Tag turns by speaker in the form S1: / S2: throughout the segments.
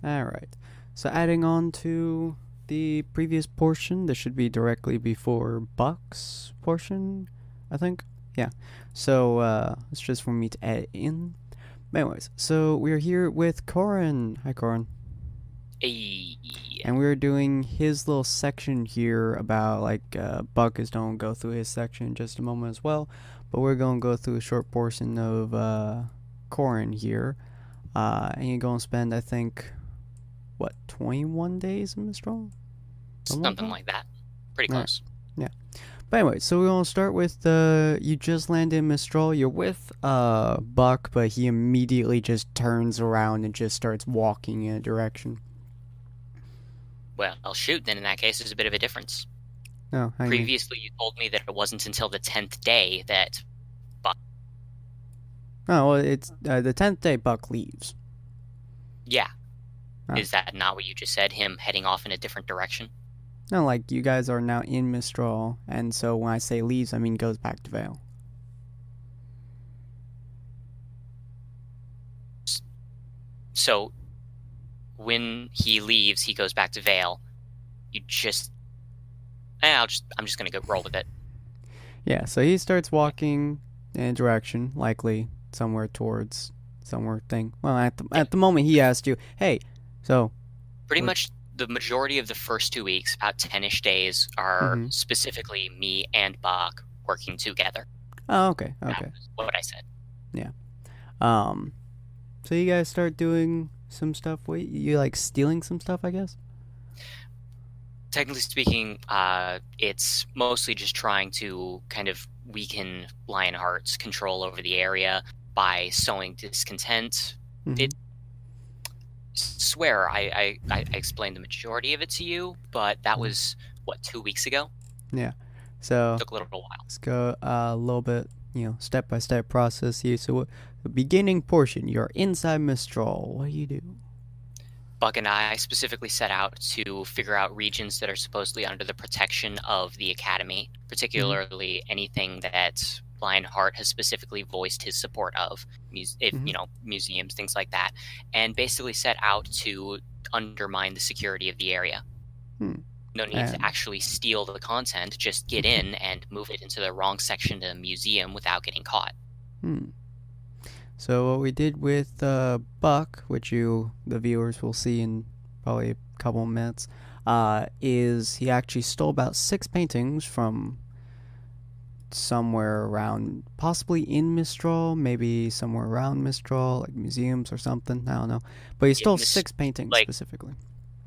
S1: Alright, so adding on to the previous portion, this should be directly before Buck's portion, I think. Yeah, so it's just for me to add in. But anyways, so we're here with Corin. Hi, Corin.
S2: Hey.
S1: And we're doing his little section here about, like, Buck is going to go through his section in just a moment as well. But we're going to go through a short portion of Corin here. And you're going to spend, I think, what, 21 days in Mistral?
S2: Something like that. Pretty close.
S1: Yeah. But anyway, so we're going to start with, you just landed in Mistral. You're with Buck, but he immediately just turns around and just starts walking in a direction.
S2: Well, shoot, then in that case, there's a bit of a difference.
S1: Oh,
S2: Previously, you told me that it wasn't until the 10th day that Buck...
S1: Oh, well, it's the 10th day Buck leaves.
S2: Yeah.
S1: Oh.
S2: Is that not what you just said, him heading off in a different direction?
S1: No, like, you guys are now in Mistral, and so when I say leaves, I mean goes back to Vale.
S2: So, when he leaves, he goes back to Vale. You just... I'm just gonna go roll with it.
S1: Yeah, so he starts walking in a direction, likely somewhere towards somewhere thing. Well, at the moment he asked you, hey, so...
S2: Pretty much the majority of the first 2 weeks, about 10-ish days, are
S1: Mhm.
S2: specifically me and Buck working together.
S1: Oh, okay.
S2: That's what I said.
S1: Yeah. So you guys start doing some stuff. Wait, you like stealing some stuff, I guess?
S2: Technically speaking, it's mostly just trying to kind of weaken Lionheart's control over the area by sowing discontent.
S1: Mhm.
S2: Swear I explained the majority of it to you, but that was, what, 2 weeks ago?
S1: Yeah. So
S2: Took a little while.
S1: let's go a little bit, step-by-step process here. So the beginning portion, you're inside Mistral. What do you do?
S2: Buck and I specifically set out to figure out regions that are supposedly under the protection of the Academy, particularly anything that Lionheart has specifically voiced his support of, museums, things like that, and basically set out to undermine the security of the area. No need to actually steal the content, just get in and move it into the wrong section of the museum without getting caught.
S1: So what we did with Buck, which the viewers will see in probably a couple of minutes, is he actually stole about 6 paintings from somewhere around, possibly in Mistral, maybe somewhere around Mistral, like museums or something, I don't know. But he stole 6 paintings specifically.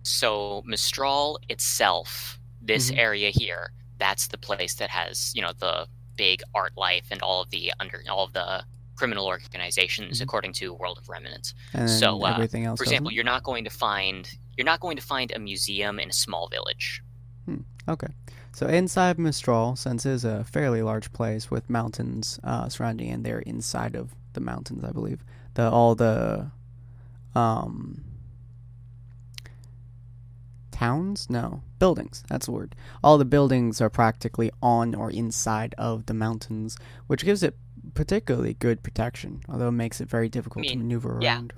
S1: So
S2: Mistral itself, this area here, that's the place that has, the big art life and all of the criminal organizations, according to World of Remnants.
S1: And so everything else,
S2: for example, you're not going to find a museum in a small village.
S1: Okay. So inside Mistral, since it is a fairly large place with mountains surrounding, and they're inside of the mountains, I believe. All the towns? No. Buildings, that's the word. All the buildings are practically on or inside of the mountains, which gives it particularly good protection, although it makes it very difficult to maneuver around.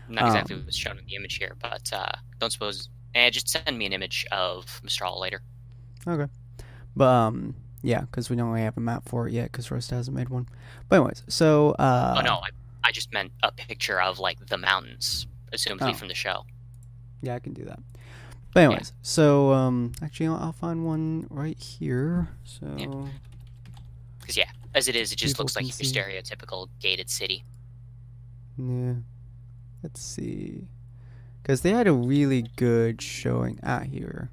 S2: Not exactly what's shown in the image here, but don't suppose... just send me an image of Mistral later.
S1: Okay. But, yeah, because we don't really have a map for it yet, because Rosta hasn't made one. But anyways, so...
S2: oh, no, I just meant a picture of, like, the mountains, assumably from the show.
S1: Yeah, I can do that. But anyways, so, actually, I'll find one right here, so...
S2: Because, as it is, it just looks like your stereotypical gated city.
S1: Yeah. Let's see. Because they had a really good showing out here.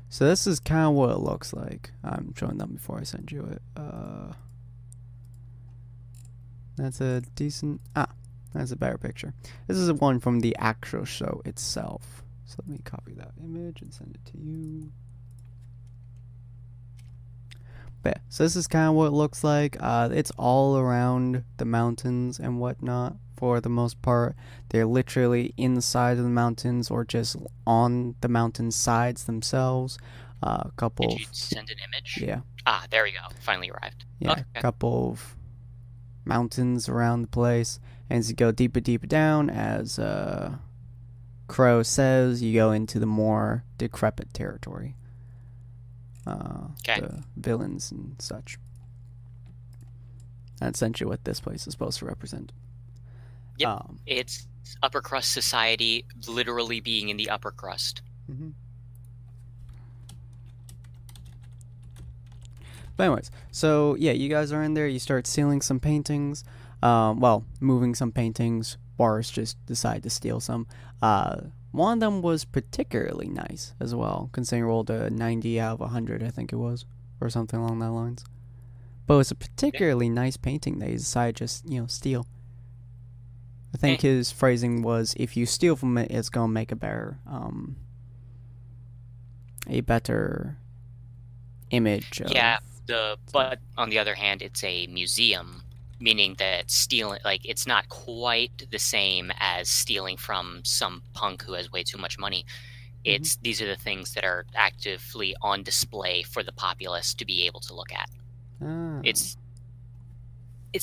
S1: So this is kind of what it looks like. I'm showing them before I send you it. That's a decent... that's a better picture. This is one from the actual show itself. So let me copy that image and send it to you. But yeah, so this is kind of what it looks like. It's all around the mountains and whatnot for the most part. They're literally inside of the mountains or just on the mountain sides themselves. A couple.
S2: Did you send an image?
S1: Yeah.
S2: Ah, there we go. Finally arrived.
S1: Yeah,
S2: Okay.
S1: a couple of mountains around the place. And as you go deeper, deeper down, as Crow says, you go into the more decrepit territory.
S2: Okay.
S1: The villains and such. That's essentially what this place is supposed to represent.
S2: Yep. It's upper crust society, literally being in the upper crust.
S1: Mm-hmm. But anyways, so yeah, you guys are in there. You start stealing some paintings. Moving some paintings. Boris just decided to steal some. One of them was particularly nice as well, considering he rolled a 90 out of 100, I think it was, or something along that lines. But it was a particularly nice painting that he decided to just, steal. I think his phrasing was, if you steal from it, it's going to make a better image.
S2: But on the other hand, it's a museum, meaning that stealing, it's not quite the same as stealing from some punk who has way too much money. These are the things that are actively on display for the populace to be able to look at. It's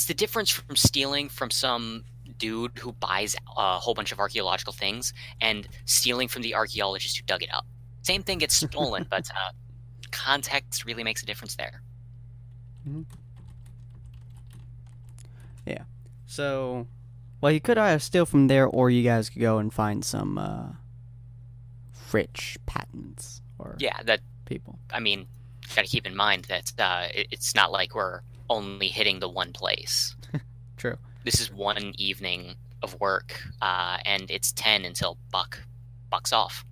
S2: the difference from stealing from some dude who buys a whole bunch of archaeological things and stealing from the archaeologist who dug it up. Same thing gets stolen, but context really makes a difference there.
S1: Mm-hmm. Yeah. So, you could either steal from there, or you guys could go and find some rich patents or people.
S2: I mean, got to keep in mind that it's not like we're only hitting the one place.
S1: True.
S2: This is one evening of work, and it's 10 until Buck's off.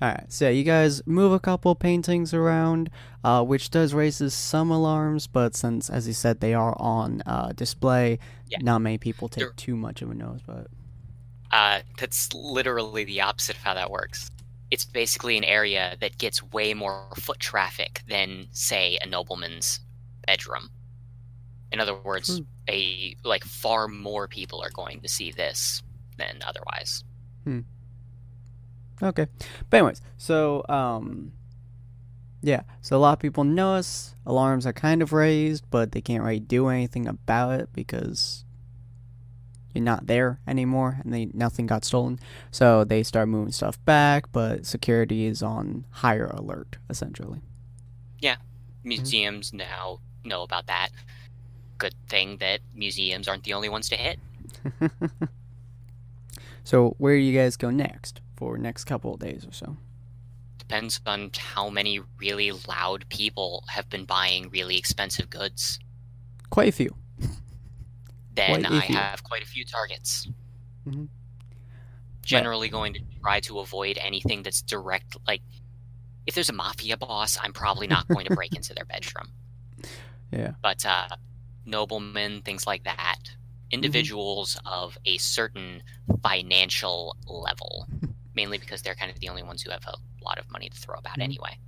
S1: Alright, so you guys move a couple paintings around, which does raises some alarms, but since, as you said, they are on display, not many people take too much of a notice about it.
S2: That's literally the opposite of how that works. It's basically an area that gets way more foot traffic than, say, a nobleman's bedroom. In other words, far more people are going to see this than otherwise.
S1: Okay. But anyways, so, so a lot of people notice alarms are kind of raised, but they can't really do anything about it because you're not there anymore and nothing got stolen. So they start moving stuff back, but security is on higher alert, essentially.
S2: Yeah. Museums now know about that. Good thing that museums aren't the only ones to hit.
S1: So where do you guys go next for next couple of days or so?
S2: Depends on how many really loud people have been buying really expensive goods.
S1: Quite a few.
S2: Then I have quite a few targets.
S1: Mm-hmm.
S2: Generally going to try to avoid anything that's direct, if there's a mafia boss, I'm probably not going to break into their bedroom.
S1: Yeah.
S2: But noblemen, things like that. Individuals of a certain financial level. Mainly because they're kind of the only ones who have a lot of money to throw about anyway.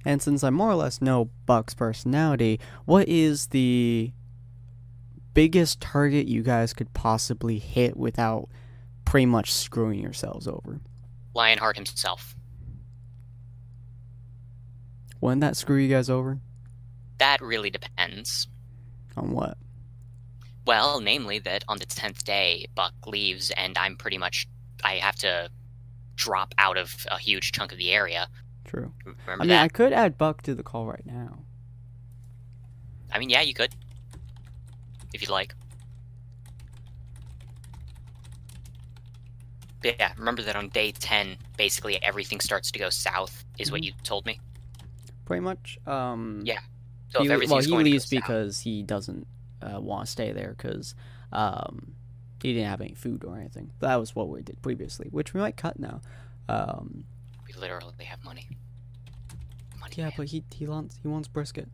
S1: And since I more or less know Buck's personality, what is the biggest target you guys could possibly hit without pretty much screwing yourselves over?
S2: Lionheart himself.
S1: Wouldn't that screw you guys over?
S2: That really depends.
S1: On what?
S2: Well, namely that on the 10th day, Buck leaves and I have to drop out of a huge chunk of the area.
S1: True.
S2: Remember that?
S1: I could add Buck to the call right now.
S2: I mean, yeah, you could. If you'd like. But yeah, remember that on day 10, basically everything starts to go south, is what you told me?
S1: Pretty much.
S2: Yeah. So
S1: he
S2: if everything's going
S1: leaves
S2: to go
S1: because he doesn't want to stay there because he didn't have any food or anything. That was what we did previously, which we might cut now.
S2: We literally have money.
S1: Yeah, man. But he wants brisket.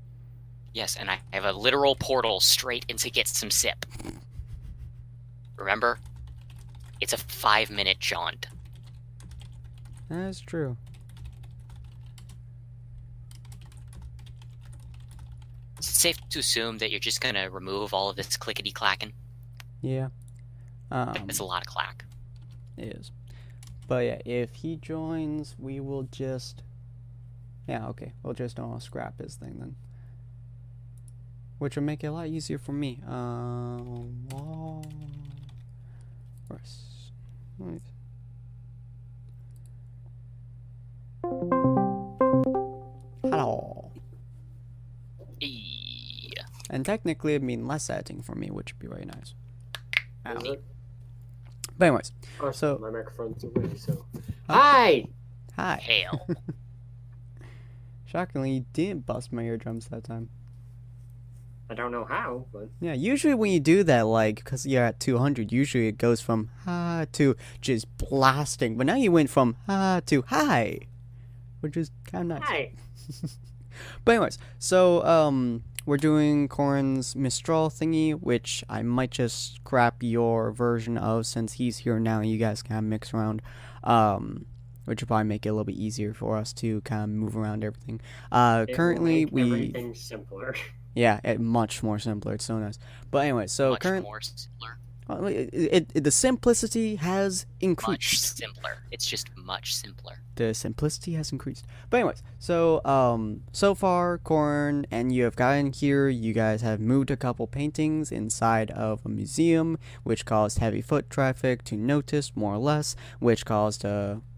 S2: Yes, and I have a literal portal straight into get some sip. Remember? It's a 5-minute jaunt.
S1: That's true.
S2: Is it safe to assume that you're just gonna remove all of this clickety-clacking?
S1: Yeah.
S2: It's a lot of clack.
S1: It is. But yeah, if he joins, we will just Yeah, okay. We'll just don't scrap his thing then. Which will make it a lot easier for me. Right. Hello.
S2: Yeah.
S1: And technically it'd mean less editing for me, which would be very nice.
S3: Is it?
S1: But anyways,
S3: Oh,
S1: so
S3: my microphone's away, so. Hi!
S1: hi.
S2: Hail.
S1: Shockingly, you didn't bust my eardrums that time.
S3: I don't know how, but.
S1: Yeah, usually when you do that, like, because you're at 200, usually it goes from ha to just blasting. But now you went from ha to hi, which is kind of nice.
S3: Hi!
S1: But anyways, so, we're doing Corin's Mistral thingy, which I might just scrap your version of since he's here now and you guys can kind of mix around. Which will probably make it a little bit easier for us to kind of move around everything. Currently,
S3: everything simpler.
S1: Yeah, much more simpler. It's so nice. But anyway, so
S2: Much more simpler.
S1: The simplicity has increased.
S2: Much simpler. It's just much simpler.
S1: The simplicity has increased. But anyways, so so far, Corn and you have gotten here. You guys have moved a couple paintings inside of a museum, which caused heavy foot traffic to notice, more or less, which caused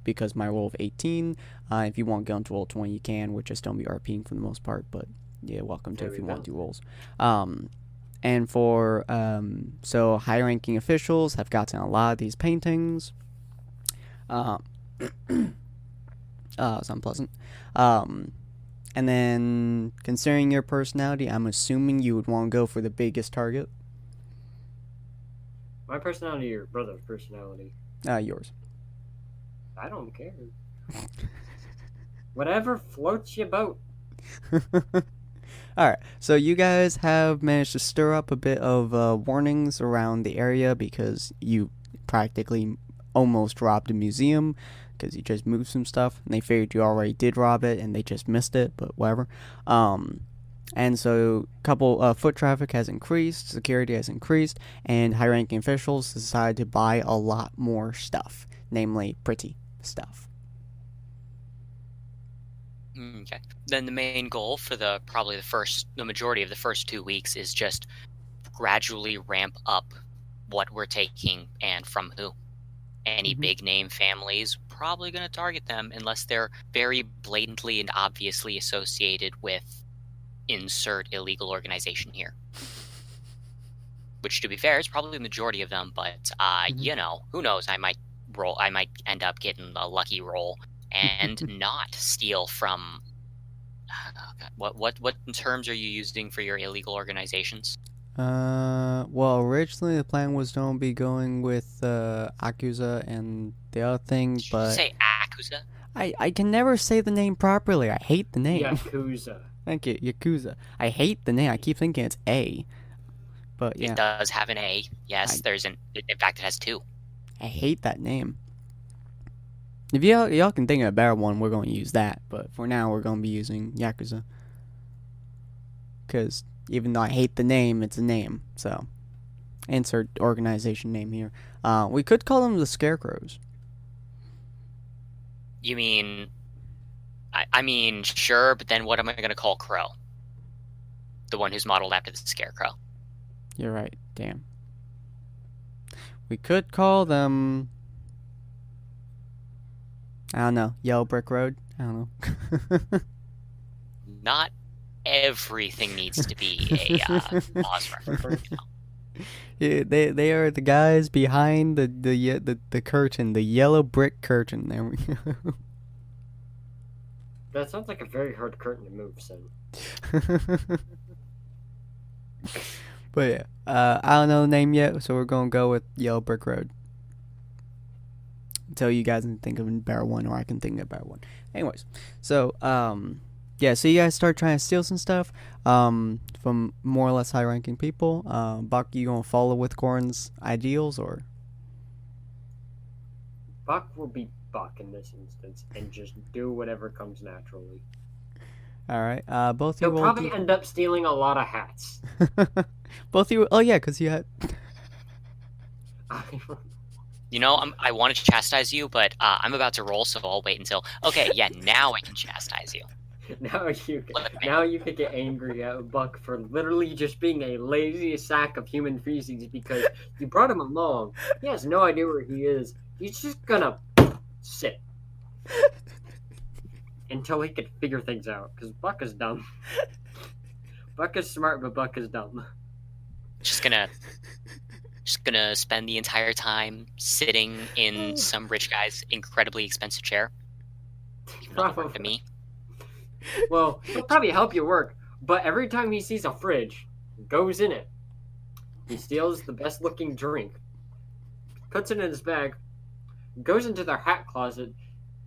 S1: because my roll of 18. If you want to go into roll 20, you can, which just don't be RPing for the most part, but yeah, welcome to if you want to do rolls. And for so high-ranking officials have gotten a lot of these paintings. It's unpleasant. And then considering your personality, I'm assuming you would want to go for the biggest target.
S3: My personality or your brother's personality?
S1: Yours.
S3: I don't care. Whatever floats your boat.
S1: Alright, so you guys have managed to stir up a bit of warnings around the area because you practically almost robbed a museum because you just moved some stuff and they figured you already did rob it and they just missed it, but whatever. And so a couple foot traffic has increased, security has increased, and high-ranking officials decided to buy a lot more stuff, namely pretty stuff.
S2: Okay. Then the main goal for the majority of the first 2 weeks is just gradually ramp up what we're taking and from who. Any big name families, probably going to target them unless they're very blatantly and obviously associated with insert illegal organization here. Which, to be fair, is probably the majority of them, but you know, who knows? I might end up getting a lucky roll and not steal from. Oh God, what terms are you using for your illegal organizations?
S1: Well, originally the plan was don't be going with Akuza and the other thing, but
S2: Did you say Akuza?
S1: I can never say the name properly. I hate the name.
S3: Yakuza.
S1: Thank you, Yakuza. I hate the name. I keep thinking it's A, but yeah,
S2: It does have an A. Yes, in fact, it has 2.
S1: I hate that name. If y'all can think of a better one, we're going to use that. But for now, we're going to be using Yakuza. Because even though I hate the name, it's a name. So, insert organization name here. We could call them the Scarecrows.
S2: You mean... I mean, sure, but then what am I going to call Crow? The one who's modeled after the Scarecrow.
S1: You're right. Damn. We could call them... I don't know. Yellow Brick Road? I don't know.
S2: Not everything needs to be a Oz reference. You know?
S1: Yeah, they are the guys behind the curtain, the yellow brick curtain. There we go.
S3: That sounds like a very hard curtain to move, Sin.
S1: But yeah, I don't know the name yet, so we're gonna go with Yellow Brick Road. Until you guys can think of a better one, or I can think of a better one. Anyways, so yeah, so you guys start trying to steal some stuff from more or less high-ranking people. Buck, you gonna follow with Corn's ideals, or?
S3: Buck will be Buck in this instance and just do whatever comes naturally.
S1: All right, both of you
S3: He'll
S1: will
S3: probably end up stealing a lot of hats.
S1: both of you. Oh yeah, because you had.
S2: You know, I wanted to chastise you, but I'm about to roll, so I'll wait until... Okay, yeah, now I can chastise you.
S3: Now you could get angry at Buck for literally just being a lazy sack of human feces because you brought him along. He has no idea where he is. He's just gonna sit until he can figure things out. Because Buck is dumb. Buck is smart, but Buck is dumb.
S2: Just gonna spend the entire time sitting in some rich guy's incredibly expensive chair.
S3: Probably.
S2: To me.
S3: Well, he'll probably help you work, but every time he sees a fridge, goes in it. He steals the best looking drink, puts it in his bag, goes into their hat closet,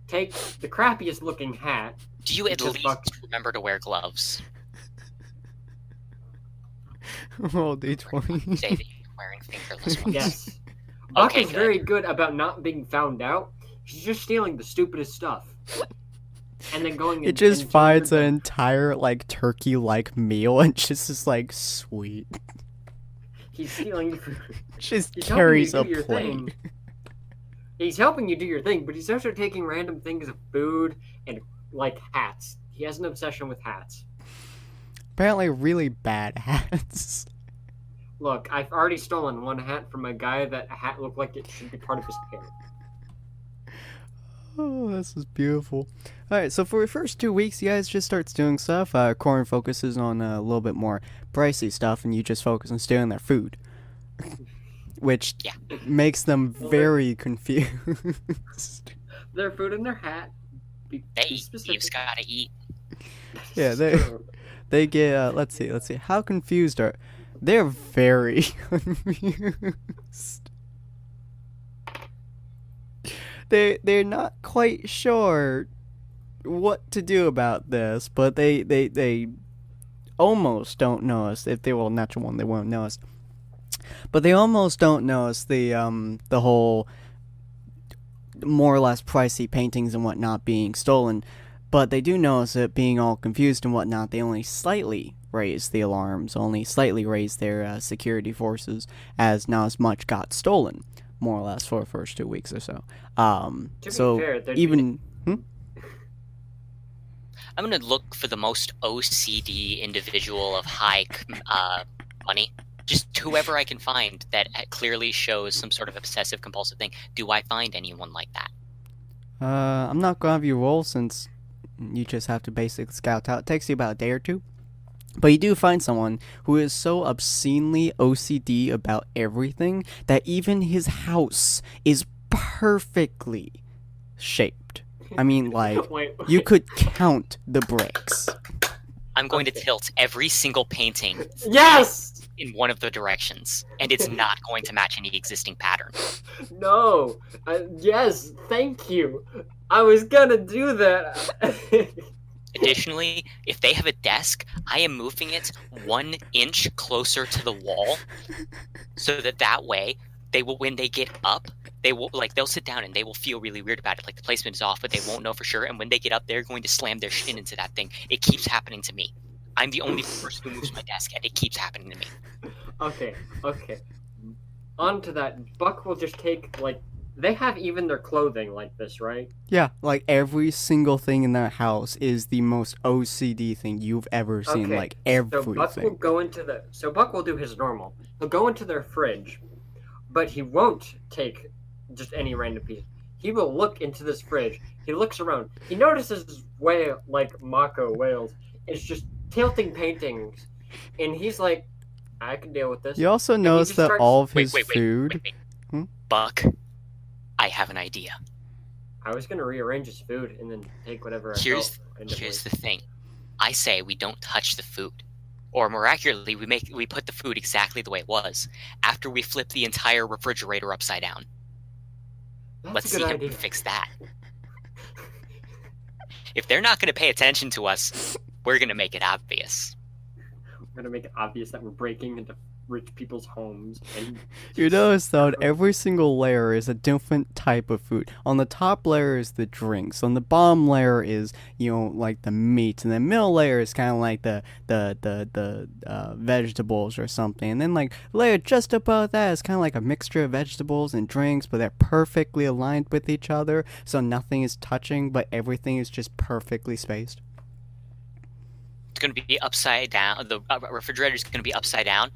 S3: takes the crappiest looking hat.
S2: Do you at least remember to wear gloves?
S1: Roll D20.
S2: Say that you're wearing fingerless ones.
S3: Yes. Buck
S2: Okay,
S3: is very good about not being found out. He's just stealing the stupidest stuff. And then going
S1: It just finds an entire, like, turkey-like meal and just is like, sweet.
S3: He's stealing food.
S1: Just
S3: He's
S1: carries a
S3: helping you do your
S1: plate.
S3: thing. He's helping you do your thing, but he's also taking random things of food and, like, hats. He has an obsession with hats.
S1: Apparently really bad hats.
S3: Look, I've already stolen one hat from a guy that a hat looked like it should be part of his hair.
S1: Oh, this is beautiful. Alright, so for the first 2 weeks, you guys just start doing stuff. Corn focuses on a little bit more pricey stuff, and you just focus on stealing their food. Which makes them very confused.
S3: Their food in their hat.
S2: Thieves gotta eat.
S1: Yeah, they get, let's see, how confused are... They're very confused. They're not quite sure what to do about this, but they almost don't know us. If they were a natural one, they won't know us. But they almost don't know us the whole more or less pricey paintings and whatnot being stolen. But they do notice it being all confused and whatnot. They only slightly raise the alarms, only slightly raise their security forces, as not as much got stolen, more or less, for the first 2 weeks or so.
S3: To
S1: so
S3: be fair,
S1: even...
S2: I'm gonna look for the most OCD individual of high money. Just whoever I can find that clearly shows some sort of obsessive compulsive thing. Do I find anyone like that?
S1: I'm not gonna have you roll since you just have to basically scout out. It takes you about a day or two. But you do find someone who is so obscenely OCD about everything that even his house is perfectly shaped. I mean, like,
S3: Wait.
S1: you could count the bricks.
S2: I'm going to tilt every single painting
S3: Yes!
S2: in one of the directions, and it's not going to match any existing pattern.
S3: No. Yes, thank you. I was gonna do that.
S2: Additionally, if they have a desk, I am moving it 1 inch closer to the wall, so that way they will, when they get up, they'll sit down and they will feel really weird about it. Like the placement is off, but they won't know for sure. And when they get up, they're going to slam their shin into that thing. It keeps happening to me. I'm the only person who moves my desk, and it keeps happening to me.
S3: Okay. On to that, Buck will just take, like, they have even their clothing like this, right?
S1: Yeah, like every single thing in that house is the most OCD thing you've ever seen.
S3: Okay,
S1: Like
S3: So Buck will
S1: everything.
S3: go into So Buck will do his normal. He'll go into their fridge, but he won't take just any random piece. He will look into this fridge. He looks around. He notices whale, like Mako whales. It's just tilting paintings, and he's like, "I can deal with this."
S1: You also notice
S3: just
S1: that
S3: starts-
S1: all of his
S2: Wait.
S1: food.
S2: Buck, I have an idea.
S3: I was gonna rearrange his food and then take whatever.
S2: Here's the thing. I say we don't touch the food. Or more accurately, we put the food exactly the way it was after we flip the entire refrigerator upside down. Let's see if we fix that. If they're not going to pay attention to us, we're going to make it obvious.
S3: We're gonna make it obvious that we're breaking into rich people's homes. And
S1: You notice though, every single layer is a different type of food. On the top layer is the drinks. On the bottom layer is, like the meat, and the middle layer is kind of like the vegetables or something. And then like layer just above that is kind of like a mixture of vegetables and drinks, but they're perfectly aligned with each other, so nothing is touching, but everything is just perfectly spaced.
S2: going to be upside down. The refrigerator is going to be upside down.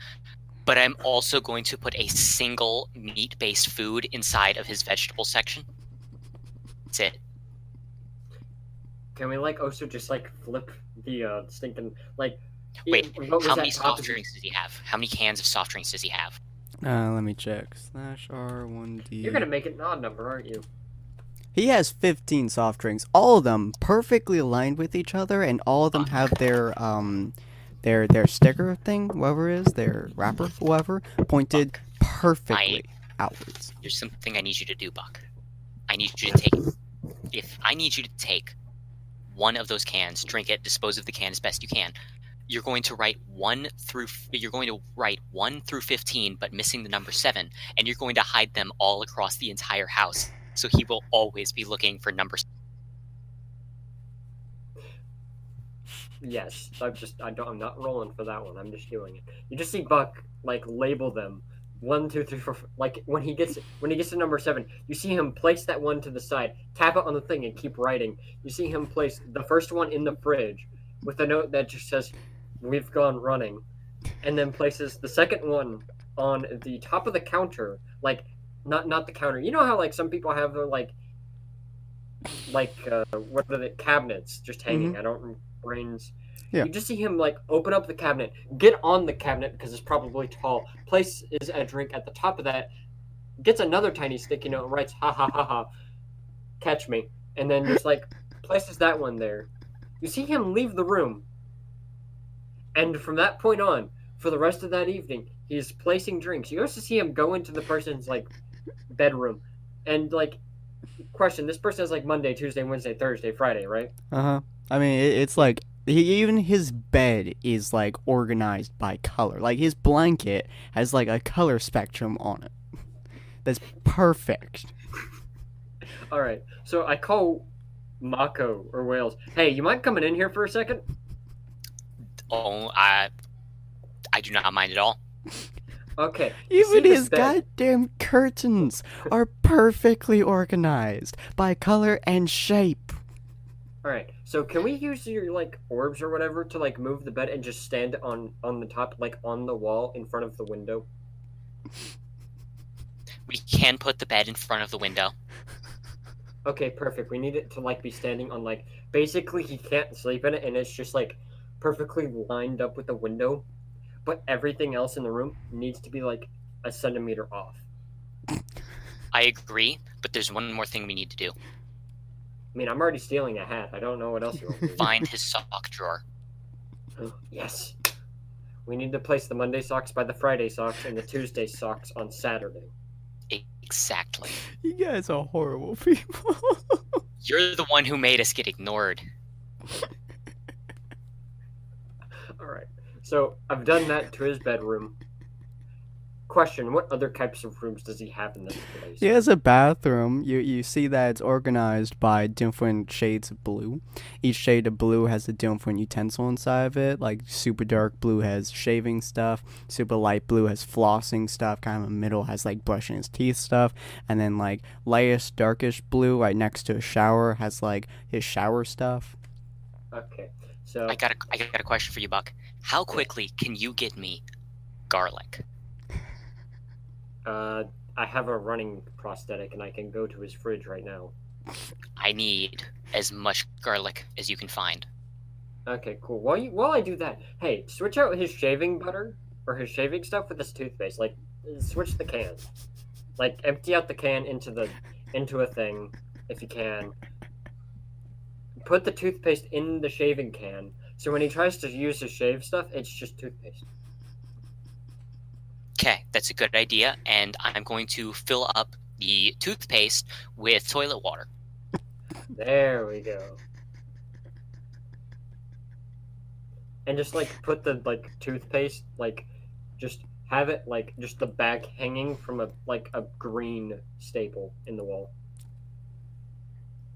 S2: But I'm also going to put a single meat-based food inside of his vegetable section. That's it.
S3: Can we also just flip the stinking
S2: Wait,
S3: what was
S2: how
S3: that
S2: many soft
S3: topic?
S2: drinks does he have? How many cans of soft drinks does he have?
S1: Let me check. /R1D.
S3: You're gonna make it an odd number, aren't you?
S1: He has 15 soft drinks, all of them perfectly aligned with each other, and all of them have their sticker thing, whoever it is, their wrapper, whoever, pointed perfectly outwards.
S2: There's something I need you to do, Buck. I need you to take one of those cans, drink it, dispose of the can as best you can. You're going to write 1 through 15, but missing the number 7, and you're going to hide them all across the entire house. So he will always be looking for number 7.
S3: Yes, I'm not rolling for that one. I'm just doing it. You just see Buck label them 1, 2, 3, 4. When he gets to number 7, you see him place that one to the side, tap it on the thing, and keep writing. You see him place the first one in the fridge with a note that just says, "We've gone running," and then places the second one on the top of the counter, not the counter. You know how some people have their what are the cabinets just hanging? I don't brains.
S1: Yeah.
S3: You just see him open up the cabinet, get on the cabinet because it's probably tall, places a drink at the top of that, gets another tiny sticky note, and writes "ha ha ha ha, catch me," and then just places that one there. You see him leave the room, and from that point on, for the rest of that evening, he's placing drinks. You also see him go into the person's bedroom, and question: this person has Monday, Tuesday, Wednesday, Thursday, Friday, right?
S1: I mean, it's even his bed is organized by color. His blanket has a color spectrum on it. That's perfect.
S3: All right, so I call Mako or Wales. Hey, you mind coming in here for a second?
S2: Oh, I do not mind at all.
S3: Okay.
S1: Even his goddamn curtains are perfectly organized by color and shape.
S3: All right. So can we use your orbs or whatever to move the bed and just stand on the top on the wall in front of the window?
S2: We can put the bed in front of the window.
S3: Okay, perfect. We need it to be standing on basically he can't sleep in it, and it's just perfectly lined up with the window, but everything else in the room needs to be a centimeter off.
S2: I agree, but there's one more thing we need to do.
S3: I mean, I'm already stealing a hat. I don't know what else you want to do.
S2: Find his sock drawer.
S3: Yes. We need to place the Monday socks by the Friday socks and the Tuesday socks on Saturday.
S2: Exactly.
S1: You guys are horrible people.
S2: You're the one who made us get ignored.
S3: Alright. So, I've done that to his bedroom. Question, what other types of rooms does he have in this place?
S1: He has a bathroom. You see that it's organized by different shades of blue. Each shade of blue has a different utensil inside of it. Super dark blue has shaving stuff. Super light blue has flossing stuff. Kind of middle has brushing his teeth stuff. And then lightest darkish blue right next to a shower has his shower stuff.
S3: Okay, so
S2: I got a question for you, Buck. How quickly can you get me garlic?
S3: I have a running prosthetic, and I can go to his fridge right now.
S2: I need as much garlic as you can find.
S3: Okay, cool. While I do that, hey, switch out his shaving butter or his shaving stuff with his toothpaste. Switch the can. Empty out the can into a thing, if you can. Put the toothpaste in the shaving can, so when he tries to use his shave stuff, it's just toothpaste.
S2: Okay, that's a good idea, and I'm going to fill up the toothpaste with toilet water.
S3: There we go. And just put the toothpaste just have it just the back hanging from a green staple in the wall.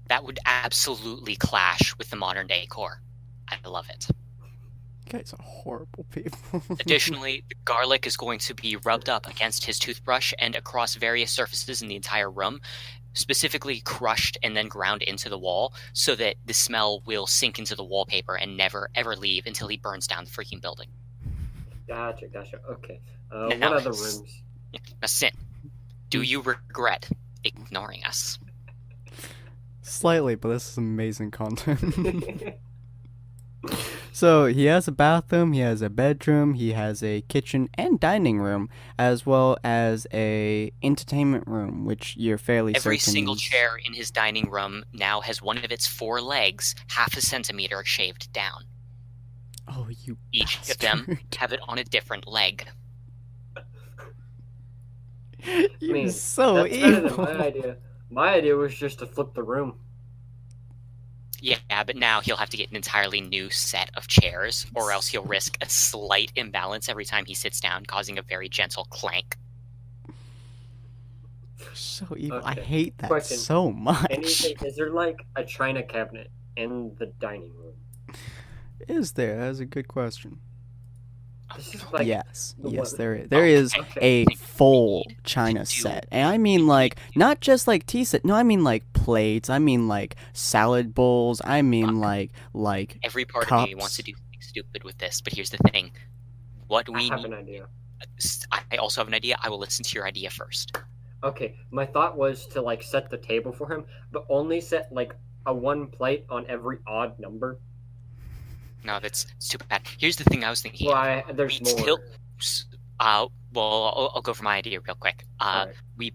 S2: That would absolutely clash with the modern decor. I love it.
S1: You guys are horrible people.
S2: Additionally, the garlic is going to be rubbed up against his toothbrush and across various surfaces in the entire room. specifically crushed and then ground into the wall so that the smell will sink into the wallpaper and never ever leave until he burns down the freaking building.
S3: Gotcha. Okay.
S2: Now,
S3: what other rooms?
S2: Now, Sin, do you regret ignoring us?
S1: Slightly, but this is amazing content. So he has a bathroom, he has a bedroom, he has a kitchen and dining room, as well as a entertainment room, which you're fairly
S2: Every
S1: certain
S2: single
S1: is-
S2: chair in his dining room now has one of its 4 legs half a centimeter shaved down.
S1: Oh, you
S2: Each
S1: bastard.
S2: of them have it on a different leg.
S1: You're
S3: Man,
S1: so
S3: That's better than
S1: evil.
S3: my idea. My idea was just to flip the room.
S2: Yeah, but now he'll have to get an entirely new set of chairs, or else he'll risk a slight imbalance every time he sits down, causing a very gentle clank.
S1: So evil. I
S3: Okay.
S1: hate that
S3: Question.
S1: so much.
S3: Anything? Is there like a china cabinet in the dining room?
S1: Is there? That's a good question.
S3: This is like
S1: Yes,
S3: the
S1: yes,
S3: one-
S1: there is. There is
S3: Okay.
S1: a full
S2: need
S1: china
S2: to do-
S1: set, and I mean like not just like tea set. No, I mean like plates. I mean like salad bowls. I mean like
S2: Every part of me wants to
S1: cups.
S2: do something stupid with this, but here's the thing. What
S3: I
S2: we
S3: have
S2: need...
S3: an idea.
S2: I also have an idea. I will listen to your idea first.
S3: Okay, my thought was to like set the table for him, but only set like a 1 plate on every odd number.
S2: No, that's too bad. Here's the thing I was thinking.
S3: Why? There's
S2: We
S3: more.
S2: tilt- well, I'll go for my idea real quick.
S3: Alright.
S2: We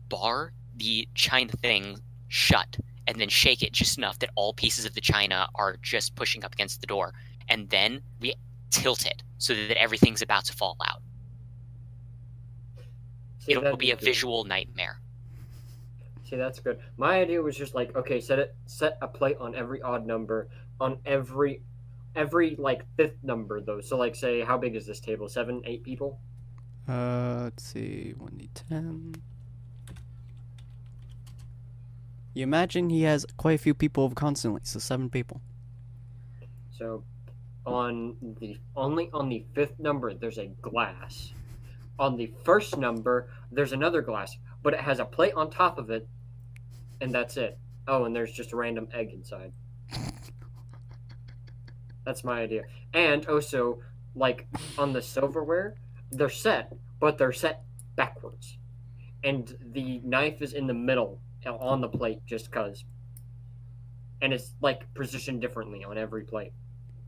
S2: bar the china thing shut, and then shake it just enough that all pieces of the china are just pushing up against the door, and then we tilt it so that everything's about to fall out.
S3: See,
S2: It'll
S3: that'd
S2: be a
S3: good.
S2: visual nightmare.
S3: See, that's good. My idea was just like, okay, set a plate on every odd number, on every like 5th number though. So like, say, how big is this table? 7, 8 people?
S1: Let's see, 1d10. You imagine he has quite a few people over constantly, so 7 people.
S3: So, only on the 5th number, there's a glass. On the 1st number, there's another glass, but it has a plate on top of it, and that's it. Oh, and there's just a random egg inside. That's my idea. And also, like, on the silverware, they're set, but they're set backwards. And the knife is in the middle on the plate just because. And it's, like, positioned differently on every plate.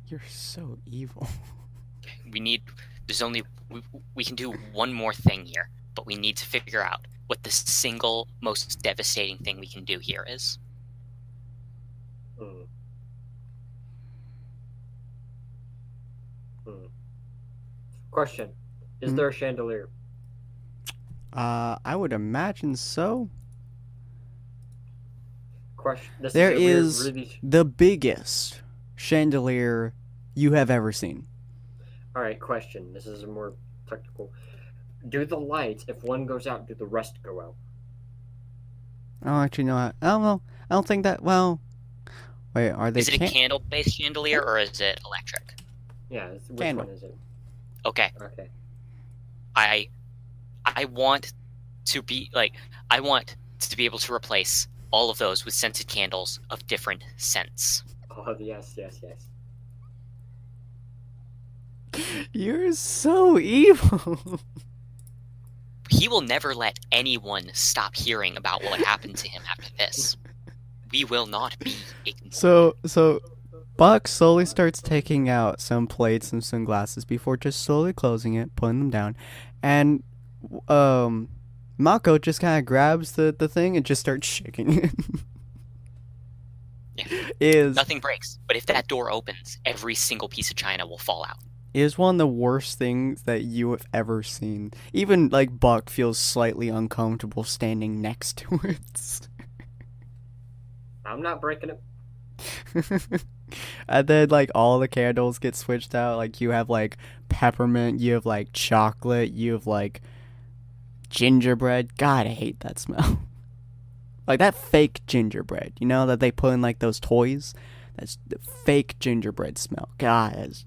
S1: You're so evil.
S2: We can do one more thing here, but we need to figure out what the single most devastating thing we can do here is.
S3: Hmm. Question. Is
S1: Hmm?
S3: there a chandelier?
S1: I would imagine so.
S3: Question. This
S1: There
S3: a weird,
S1: is
S3: really...
S1: the biggest chandelier you have ever seen.
S3: Alright, question. This is a more technical. Do the lights, if one goes out, do the rest go out?
S1: I don't actually know how. I don't know. I don't think that. Well, wait. Are they?
S2: Is it a candle-based chandelier or is it electric?
S3: Yeah, which
S1: Candle.
S3: one is it?
S2: Okay,
S3: Okay.
S2: I want to be able to replace all of those with scented candles of different scents.
S3: Oh, yes.
S1: You're so evil.
S2: He will never let anyone stop hearing about what happened to him after this. We will not be ignored.
S1: So, Buck slowly starts taking out some plates and some glasses before just slowly closing it, putting them down, and Mako just kind of grabs the thing and just starts shaking it.
S2: Yeah. Nothing breaks, but if that door opens, every single piece of china will fall out.
S1: Is one of the worst things that you have ever seen. Even like Buck feels slightly uncomfortable standing next to it.
S3: I'm not breaking it.
S1: And then like all the candles get switched out. Like you have like peppermint, you have like chocolate, you have like gingerbread. God, I hate that smell. Like that fake gingerbread, you know, that they put in like those toys. That's the fake gingerbread smell. God, it's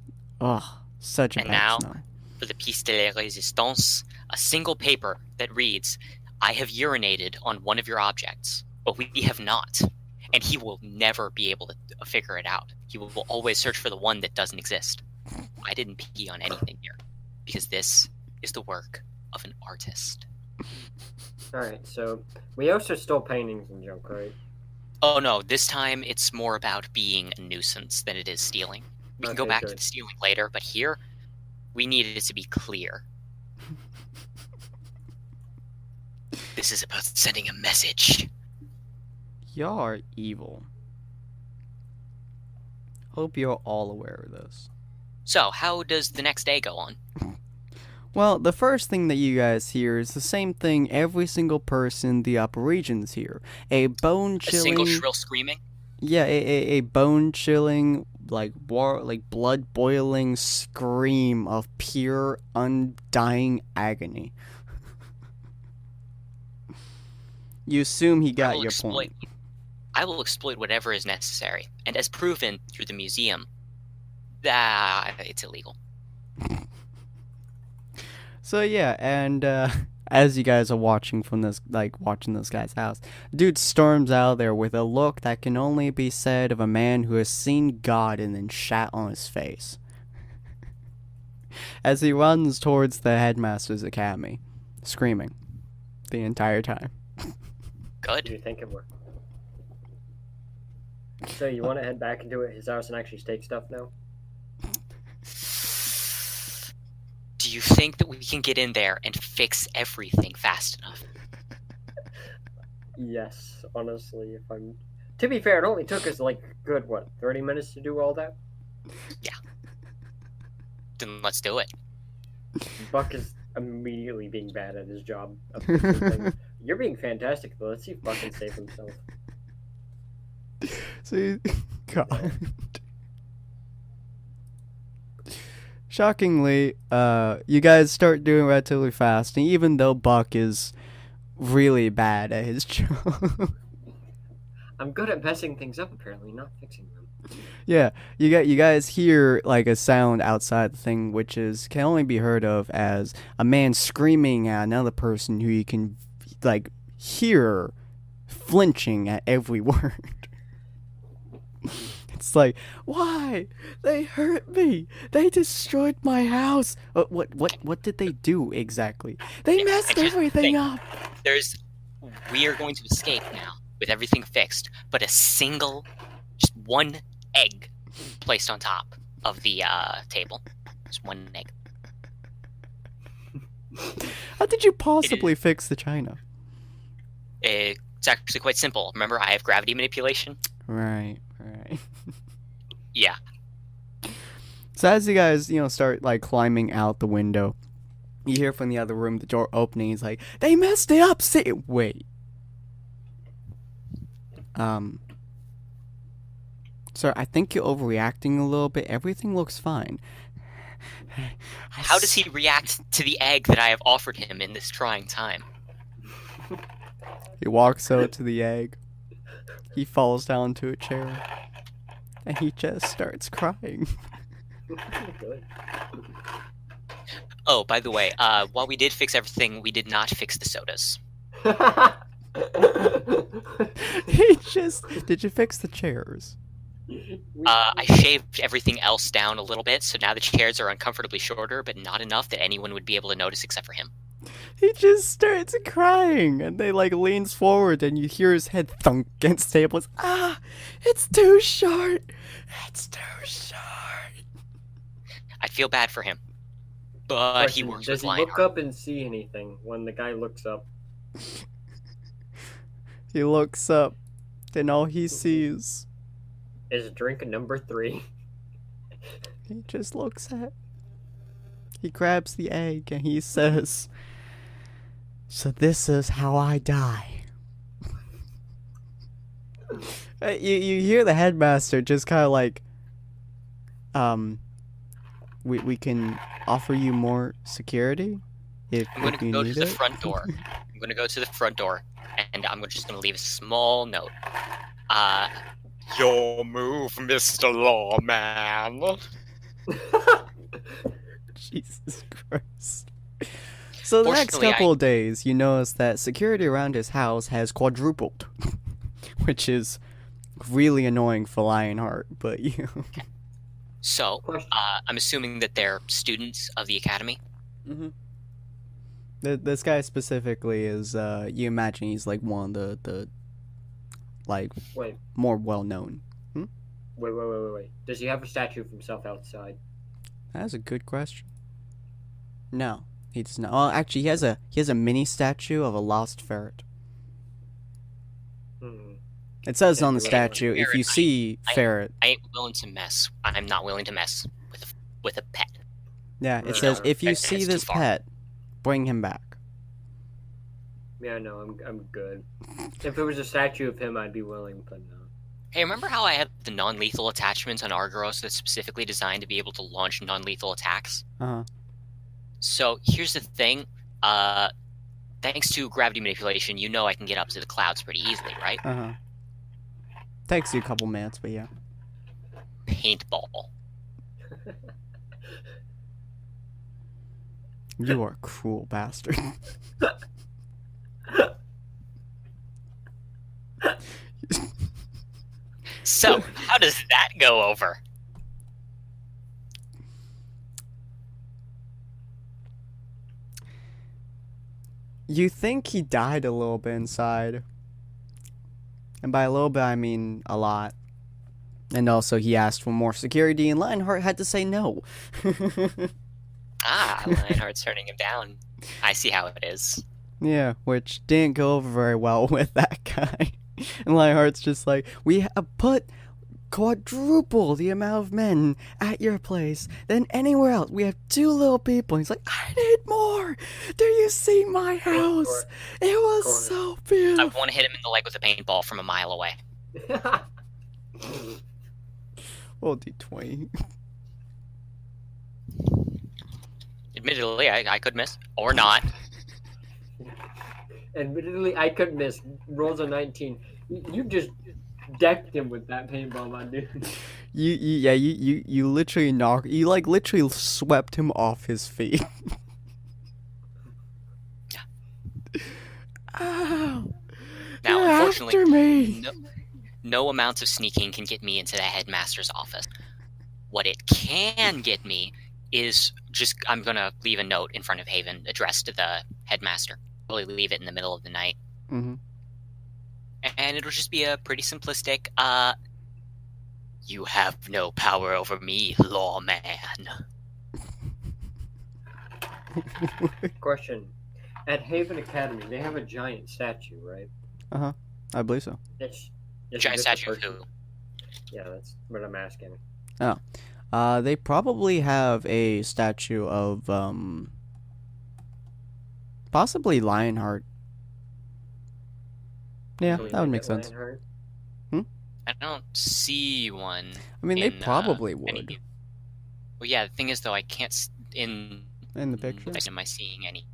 S1: such a
S2: And
S1: bad
S2: now-
S1: smell.
S2: For the pièce de la résistance, a single paper that reads, I have urinated on one of your objects, but we have not. And he will never be able to figure it out. He will always search for the one that doesn't exist. I didn't pee on anything here, because this is the work of an artist.
S3: Alright, so we also stole paintings and junk, right?
S2: Oh no, this time it's more about being a nuisance than it is stealing. We can go
S3: Okay,
S2: back to
S3: good.
S2: the stealing later, but here, we needed it to be clear. This is about sending a message.
S1: Y'all are evil. Hope you're all aware of this.
S2: So, how does the next day go on?
S1: Well, the first thing that you guys hear is the same thing every single person in the upper regions hear. A
S2: A
S1: bone-chilling...
S2: single shrill screaming?
S1: Yeah, a bone-chilling, like blood-boiling scream of pure, undying agony. You assume he got your point.
S2: I will exploit whatever is necessary, and as proven through the museum, that it's illegal.
S1: So yeah, and as you guys are watching from this, watching this guy's house, dude storms out there with a look that can only be said of a man who has seen God and then shat on his face. As he runs towards the headmaster's academy, screaming the entire time.
S2: Good.
S3: Do you think it worked? So you want to head back into his house and actually stake stuff now?
S2: Do you think that we can get in there and fix everything fast enough?
S3: Yes, honestly, if I'm... To be fair, it only took us, 30 minutes to do all that?
S2: Then let's do it.
S3: Buck is immediately being bad at his job of fixing things. You're being fantastic, though. Let's see if Buck can save himself.
S1: See, God. Shockingly, you guys start doing relatively fast, and even though Buck is really bad at his job,
S3: I'm good at messing things up, apparently, not fixing them.
S1: yeah, you guys hear like a sound outside the thing, which can only be heard of as a man screaming at another person who you can hear flinching at every word. It's like, why? They hurt me. They destroyed my house. What did they do exactly? They messed everything up.
S2: We are going to escape now with everything fixed, but just one egg placed on top of the table. Just one egg.
S1: How did you possibly fix the china?
S2: It's actually quite simple. Remember, I have gravity manipulation.
S1: Right.
S2: Yeah.
S1: So as you guys, start climbing out the window, you hear from the other room the door opening. He's like, "They messed it up." Wait. Sir, I think you're overreacting a little bit. Everything looks fine.
S2: How does he react to the egg that I have offered him in this trying time?
S1: He walks out to the egg. He falls down to a chair. And he just starts crying.
S3: Good.
S2: Oh, by the way, while we did fix everything, we did not fix the sodas.
S1: Did you fix the chairs?
S2: I shaved everything else down a little bit, so now the chairs are uncomfortably shorter, but not enough that anyone would be able to notice except for him.
S1: He just starts crying, and they leans forward, and you hear his head thunk against tables. Ah, it's too short. It's too short.
S2: I feel bad for him, but he works with
S3: Does he
S2: Lionheart.
S3: look up and see anything when the guy looks up?
S1: He looks up, and all he sees
S3: Is drink number 3.
S1: he just looks at. He grabs the egg and he says, "So this is how I die." You hear the headmaster just kind of we can offer you more security if
S2: I'm going
S1: you
S2: to go to
S1: need
S2: the
S1: it.
S2: front door. I'm going to go to the front door, and I'm just going to leave a small note. Your move, Mr. Lawman.
S1: Jesus Christ. So the next
S2: Fortunately,
S1: couple of days, you notice that security around his house has quadrupled, which is really annoying for Lionheart. But
S2: So,
S3: Question.
S2: I'm assuming that they're students of the academy.
S1: Mm-hmm. This guy specifically is, you imagine he's like one of the like
S3: Wait,
S1: more well known.
S3: wait. Does he have a statue of himself outside?
S1: That's a good question. No, he does not. Well, actually, he has a mini statue of a lost ferret.
S3: Hmm.
S1: It says
S3: Can't
S1: on the
S3: do it.
S1: statue, if you see ferret,
S2: I ain't willing to mess. I'm not willing to mess with a pet.
S1: yeah, it
S3: Right.
S1: says if you
S2: That's
S1: see
S2: too
S1: this
S2: far.
S1: pet, bring him back.
S3: Yeah, no, I'm good. If there was a statue of him, I'd be willing, but no.
S2: Hey, remember how I had the non-lethal attachments on Argyros that's specifically designed to be able to launch non-lethal attacks?
S1: Uh-huh.
S2: So here's the thing. Thanks to gravity manipulation, you know I can get up to the clouds pretty easily, right?
S1: Uh-huh. Takes you a couple minutes, but yeah.
S2: Paintball.
S1: You are a cruel bastard.
S2: So, how does that go over?
S1: You think he died a little bit inside. And by a little bit, I mean a lot. And also, he asked for more security, and Lionheart had to say no.
S2: Lionheart's turning him down. I see how it is.
S1: Yeah, which didn't go over very well with that guy. And Lionheart's just like, we have put quadruple the amount of men at your place than anywhere else. We have 2 little people. And he's like, I need more. Do you see my house? It was so
S2: I
S1: beautiful.
S2: want to hit him in the leg with a paintball from a mile away.
S1: Well, D20.
S2: Admittedly, I could miss. Or not.
S3: Admittedly, I could miss. Rolls a 19. You just decked him with that paintball, my dude.
S1: You literally literally swept him off his feet. Ow!
S2: Now,
S1: You're
S2: unfortunately,
S1: after me.
S2: no amounts of sneaking can get me into the headmaster's office. What it can get me is I'm going to leave a note in front of Haven addressed to the headmaster. Probably leave it in the middle of the night.
S1: Mm-hmm.
S2: And it'll just be a pretty simplistic, you have no power over me, lawman.
S3: Question. At Haven Academy, they have a giant statue, right?
S1: I believe so.
S3: It's
S2: Giant
S3: just a
S2: statue of
S3: person.
S2: who?
S3: Yeah, that's what I'm asking.
S1: They probably have a statue of possibly Lionheart. Yeah,
S3: So we
S1: that would
S3: make
S1: make
S3: it
S1: sense.
S3: Lionheart?
S2: I don't see one.
S1: I mean, they
S2: in,
S1: probably would
S2: any- Well, yeah, the thing is, though, I can't... In
S1: in the picture.
S2: Am I seeing any?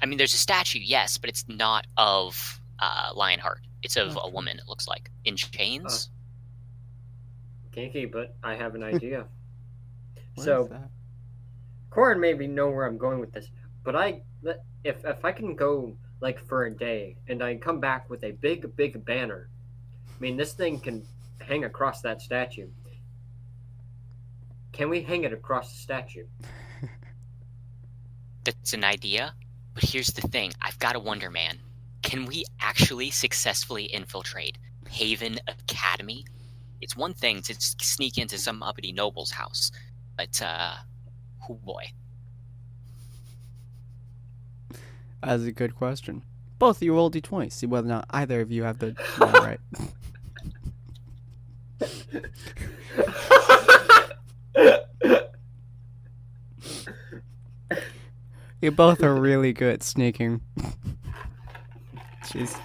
S2: I mean, there's a statue, yes, but it's not of Lionheart. It's of a woman, it looks like. In chains?
S3: Kinky, but I have an idea.
S1: What
S3: So,
S1: is that?
S3: Corin maybe know where I'm going with this, but if I can go like for a day and I come back with a big banner, I mean this thing can hang across that statue. Can we hang it across the statue?
S2: That's an idea. But here's the thing. I've got a wonder, man. Can we actually successfully infiltrate Haven Academy? It's one thing to sneak into some uppity noble's house, but, oh boy.
S1: That's a good question. Both of you roll d20. See whether or not either of you have the one right. You both are really good at sneaking. Jeez.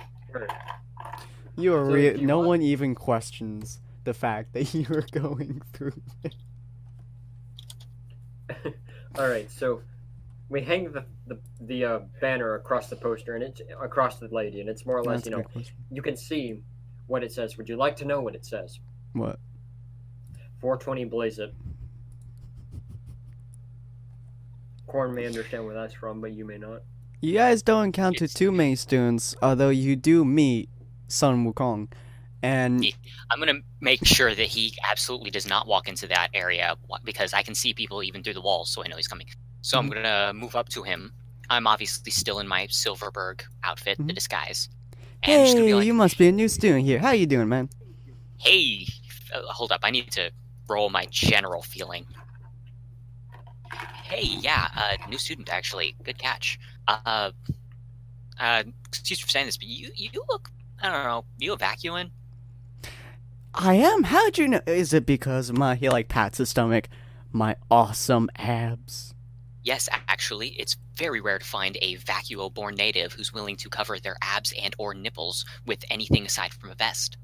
S1: You are
S3: So do you
S1: no
S3: want-
S1: one even questions the fact that you are going through it.
S3: All right, so we hang the banner across the poster and it's across the lady, and it's more or less,
S1: That's a good question.
S3: you can see what it says. Would you like to know what it says?
S1: What?
S3: 420 blaze it. Corn may understand where that's from, but you may not.
S1: You guys don't encounter too many students, although you do meet Sun Wukong. And
S2: I'm going to make sure that he absolutely does not walk into that area because I can see people even through the walls, so I know he's coming. So I'm going to move up to him. I'm obviously still in my Silverberg outfit, the disguise. And I'm just gonna
S1: hey,
S2: be like,
S1: you must be a new student here. How you doing, man?
S2: hey, hold up, I need to roll my general feeling. Hey, yeah, new student, actually. Good catch. Excuse me for saying this, but you look, I don't know, you a vacuuming?
S1: I am? How'd you know? Is it because he like pats his stomach? My awesome abs.
S2: Yes, actually, it's very rare to find a vacuo-born native who's willing to cover their abs and or nipples with anything aside from a vest.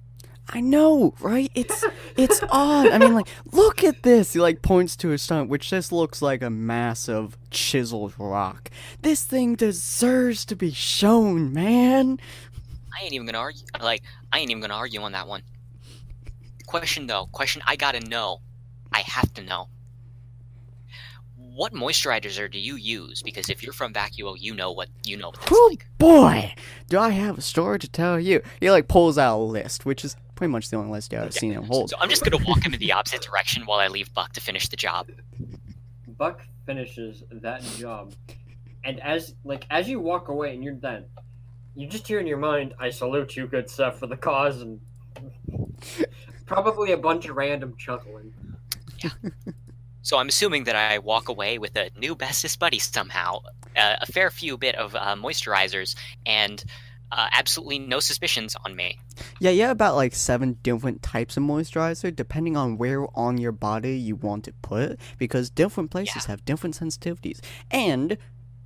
S1: I know, right? It's odd. I mean, like, look at this. He like points to his stomach, which just looks like a massive chiseled rock. This thing deserves to be shown, man.
S2: I ain't even gonna argue. I ain't even gonna argue on that one. Question though. Question I gotta know. I have to know. What moisturizer do you use? Because if you're from Vacuo, you know what that's like.
S1: Boy, do I have a story to tell you. He like pulls out a list, which is pretty much the only list I've seen him hold.
S2: So I'm just gonna walk him in the opposite direction while I leave Buck to finish the job.
S3: Buck finishes that job, and as you walk away and you're done, you just hear in your mind, "I salute you, good stuff, for the cause," and probably a bunch of random chuckling.
S2: Yeah. So I'm assuming that I walk away with a new bestest buddy somehow, a fair few bit of moisturizers, and absolutely no suspicions on me.
S1: Yeah, you have about like 7 different types of moisturizer, depending on where on your body you want it put, because different places have different sensitivities. And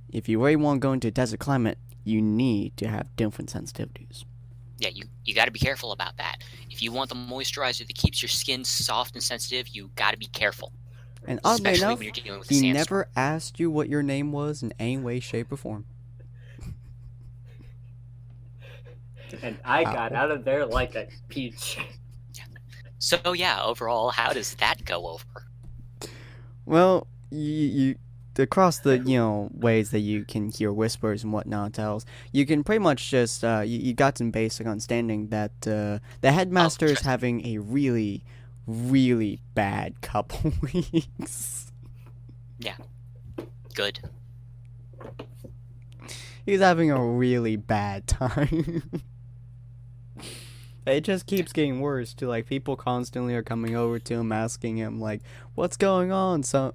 S1: if you really want to go into a desert climate, you need to have different sensitivities.
S2: Yeah, you got to be careful about that. If you want the moisturizer that keeps your skin soft and sensitive, you got to be careful.
S1: And oddly
S2: Especially
S1: enough,
S2: when you're dealing with
S1: he
S2: a
S1: never asked you what your name was in any way, shape, or form.
S3: And I got out of there like a peach.
S2: So yeah, overall, how does that go over?
S1: Well, you across the ways that you can hear whispers and whatnot tells, you can pretty much just you got some basic understanding that the headmaster is having a really bad couple weeks.
S2: Yeah. Good.
S1: He's having a really bad time. It just keeps getting worse too. Like, people constantly are coming over to him asking him like, "What's going on?" So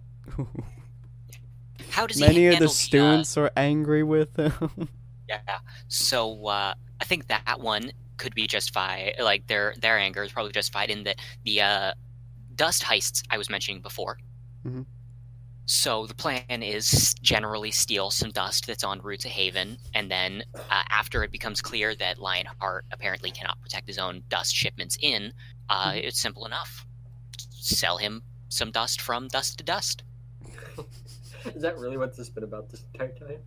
S2: how does he
S1: many of the
S2: handle
S1: students are angry with him.
S2: Yeah. So I think that one could be justified. Like their anger is probably justified in the dust heists I was mentioning before.
S1: Mhm.
S2: So the plan is generally steal some dust that's en route to Haven, and then after it becomes clear that Lionheart apparently cannot protect his own dust shipments in, it's simple enough. Sell him some dust from dust to dust.
S3: Is that really what this has been about this entire time?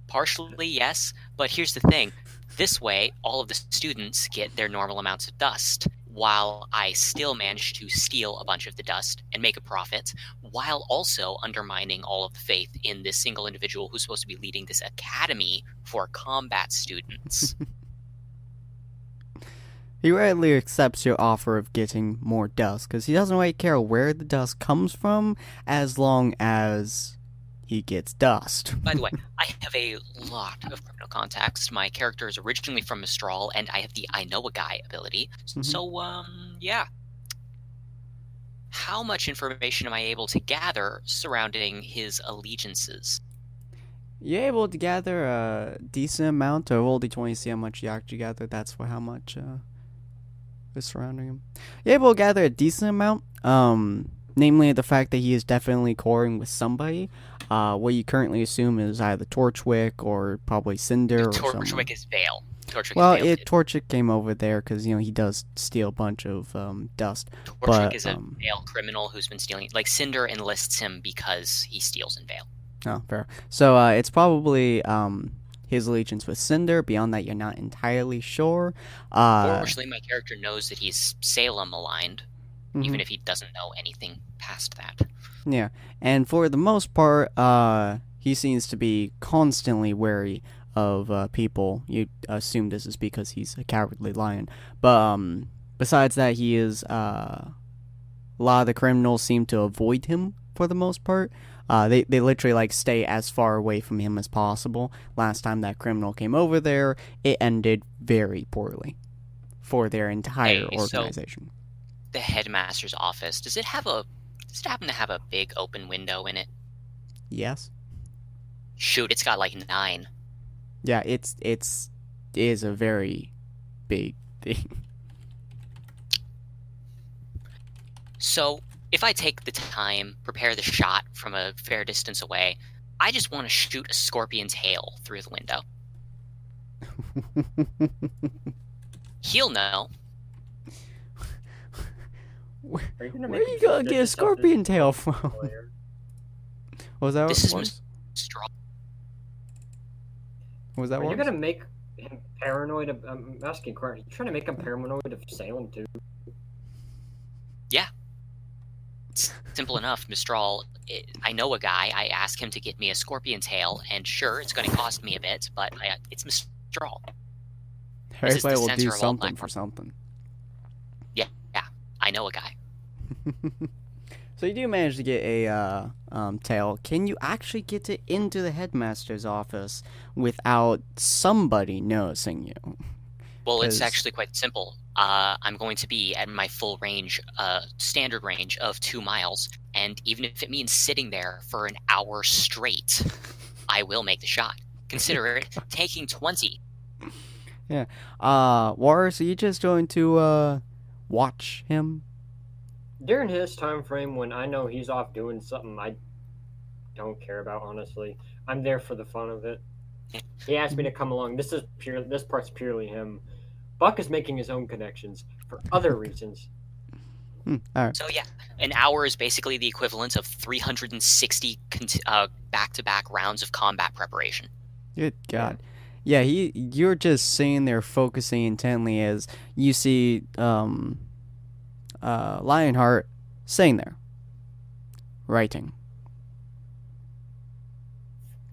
S2: Partially, yes, but here's the thing. This way, all of the students get their normal amounts of dust, while I still manage to steal a bunch of the dust and make a profit, while also undermining all of the faith in this single individual who's supposed to be leading this academy for combat students.
S1: He rarely accepts your offer of getting more dust, because he doesn't really care where the dust comes from, as long as he gets dust.
S2: By the way, I have a lot of criminal contacts. My character is originally from Mistral, and I have the I Know a Guy ability. So, yeah. How much information am I able to gather surrounding his allegiances?
S1: You're able to gather a decent amount, or roll d20 to see how much you actually gather. That's for how much is surrounding him. You're able to gather a decent amount, namely the fact that he is definitely courting with somebody. What you currently assume is either Torchwick or probably Cinder or someone.
S2: Torchwick is Vale.
S1: Torchwick came over there because he does steal a bunch of dust.
S2: Torchwick is a Vale criminal who's been stealing. Like, Cinder enlists him because he steals in Vale.
S1: Oh, fair. So it's probably his allegiance with Cinder. Beyond that, you're not entirely sure.
S2: Fortunately, my character knows that he's Salem aligned, even if he doesn't know anything past that.
S1: Yeah, and for the most part, he seems to be constantly wary of people. You assume this is because he's a cowardly lion, but besides that, he is a lot of the criminals seem to avoid him for the most part. They literally like stay as far away from him as possible. Last time that criminal came over there, it ended very poorly for their entire organization.
S2: So the headmaster's office, does it happen to have a big open window in it?
S1: Yes.
S2: Shoot, it's got like 9.
S1: Yeah, it is a very big thing.
S2: So if I take the time, prepare the shot from a fair distance away, I just want to shoot a scorpion tail through the window. He'll know.
S1: Where are you gonna get a scorpion tail from? Was that
S2: this
S1: what
S2: is
S1: it was?
S2: Straw.
S1: Was that
S3: Are
S1: what
S3: you
S1: it was?
S3: gonna make him paranoid? I'm asking Clark. Are you trying to make him paranoid of Salem too?
S2: Yeah. It's simple enough, Mistral. I know a guy. I ask him to get me a scorpion tail, and sure, it's going to cost me a bit, but it's Mistral.
S1: Everybody will do
S2: center of all
S1: something
S2: black
S1: for something.
S2: Yeah, I know a guy.
S1: So you do manage to get a tail. Can you actually get it into the headmaster's office without somebody noticing you?
S2: Well, it's
S1: 'Cause-
S2: actually quite simple. I'm going to be at my full range, standard range of 2 miles, and even if it means sitting there for an hour straight, I will make the shot. Consider it taking 20.
S1: Yeah. Warris, are you just going to watch him?
S3: During his time frame, when I know he's off doing something I don't care about, honestly, I'm there for the fun of it. He asked me to come along. This part's purely him. Buck is making his own connections for other reasons.
S1: All right.
S2: So yeah, an hour is basically the equivalent of 360 back-to-back rounds of combat preparation.
S1: Good God. Yeah, you're just sitting there focusing intently as you see Lionheart sitting there, writing.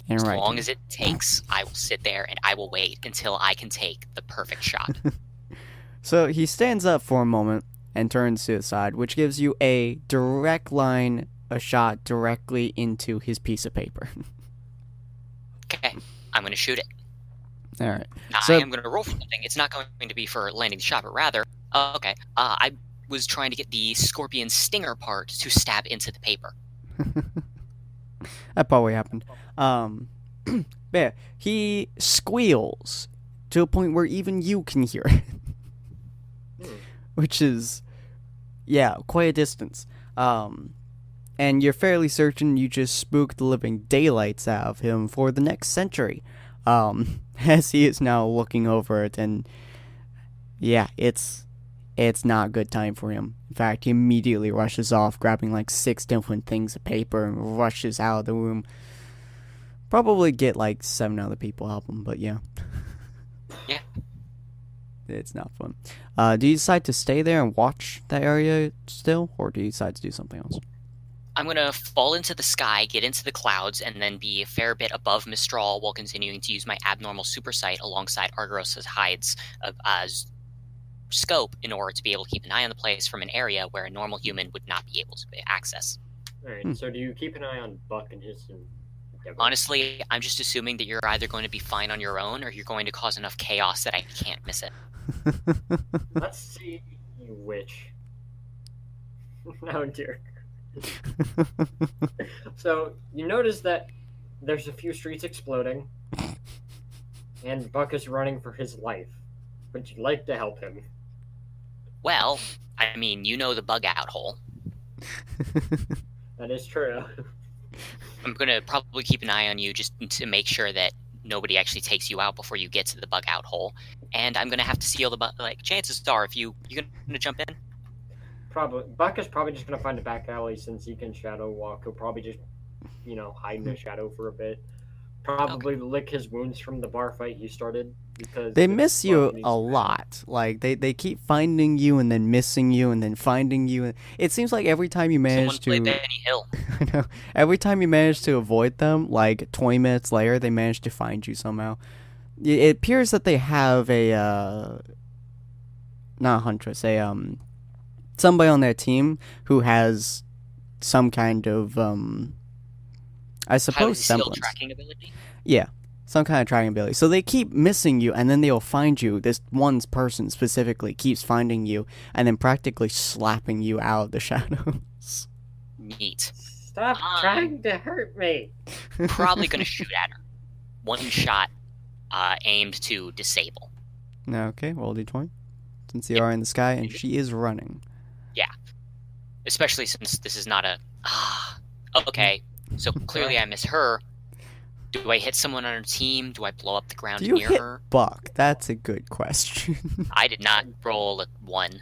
S1: And
S2: As
S1: writing.
S2: long as it takes, I will sit there and I will wait until I can take the perfect shot.
S1: So he stands up for a moment and turns to the side, which gives you a direct line, a shot directly into his piece of paper.
S2: Okay, I'm going to shoot it.
S1: All right.
S2: Now,
S1: So-
S2: I am going to roll for something. It's not going to be for landing the shot, but rather, I was trying to get the scorpion stinger part to stab into the paper.
S1: That probably happened. Yeah, he squeals to a point where even you can hear it. Which is, yeah, quite a distance. And you're fairly certain you just spooked the living daylights out of him for the next century. As he is now looking over it, and yeah, it's not a good time for him. In fact, he immediately rushes off, grabbing like 6 different things of paper, and rushes out of the room. Probably get like 7 other people help him, but yeah.
S2: Yeah.
S1: It's not fun. Do you decide to stay there and watch that area still, or do you decide to do something else?
S2: I'm going to fall into the sky, get into the clouds, and then be a fair bit above Mistral while continuing to use my abnormal super sight alongside Argos's hides scope in order to be able to keep an eye on the place from an area where a normal human would not be able to access.
S3: Alright, so do you keep an eye on Buck and his endeavor?
S2: Honestly, I'm just assuming that you're either going to be fine on your own or you're going to cause enough chaos that I can't miss it.
S3: Let's see which. Oh dear. So you notice that there's a few streets exploding, and Buck is running for his life. Would you like to help him?
S2: Well, I mean, you know the bug out hole.
S3: That is true.
S2: I'm going to probably keep an eye on you just to make sure that nobody actually takes you out before you get to the bug out hole. And I'm going to have to seal the bug. Like, chances are, if you're going to jump in.
S3: Probably Buck is probably just gonna find a back alley since he can shadow walk. He'll probably just, hide in the shadow for a bit. Probably lick his wounds from the bar fight he started because
S1: They
S3: it's
S1: miss
S3: bug
S1: you
S3: and he's
S1: a
S3: mad.
S1: lot. Like they keep finding you and then missing you and then finding you. It seems like every time you
S2: Someone
S1: manage
S2: play
S1: to,
S2: Benny Hill.
S1: I know, every time you manage to avoid them, like 20 minutes later, they manage to find you somehow. It appears that they have a not a huntress, somebody on their team who has some kind of I
S2: Highly
S1: suppose
S2: skilled
S1: semblance.
S2: tracking ability.
S1: Yeah, some kind of tracking ability. So they keep missing you, and then they'll find you. This one person specifically keeps finding you, and then practically slapping you out of the shadows.
S2: Neat.
S3: Stop trying to hurt me.
S2: Probably gonna shoot at her. One shot, aimed to disable.
S1: Okay, roll d20. Since you are in the sky, and she is running.
S2: Yeah. Especially since this is not a... okay, so clearly I miss her. Do I hit someone on her team? Do I blow up the ground
S1: Do you
S2: near
S1: hit
S2: her?
S1: Buck? That's a good question.
S2: I did not roll a 1.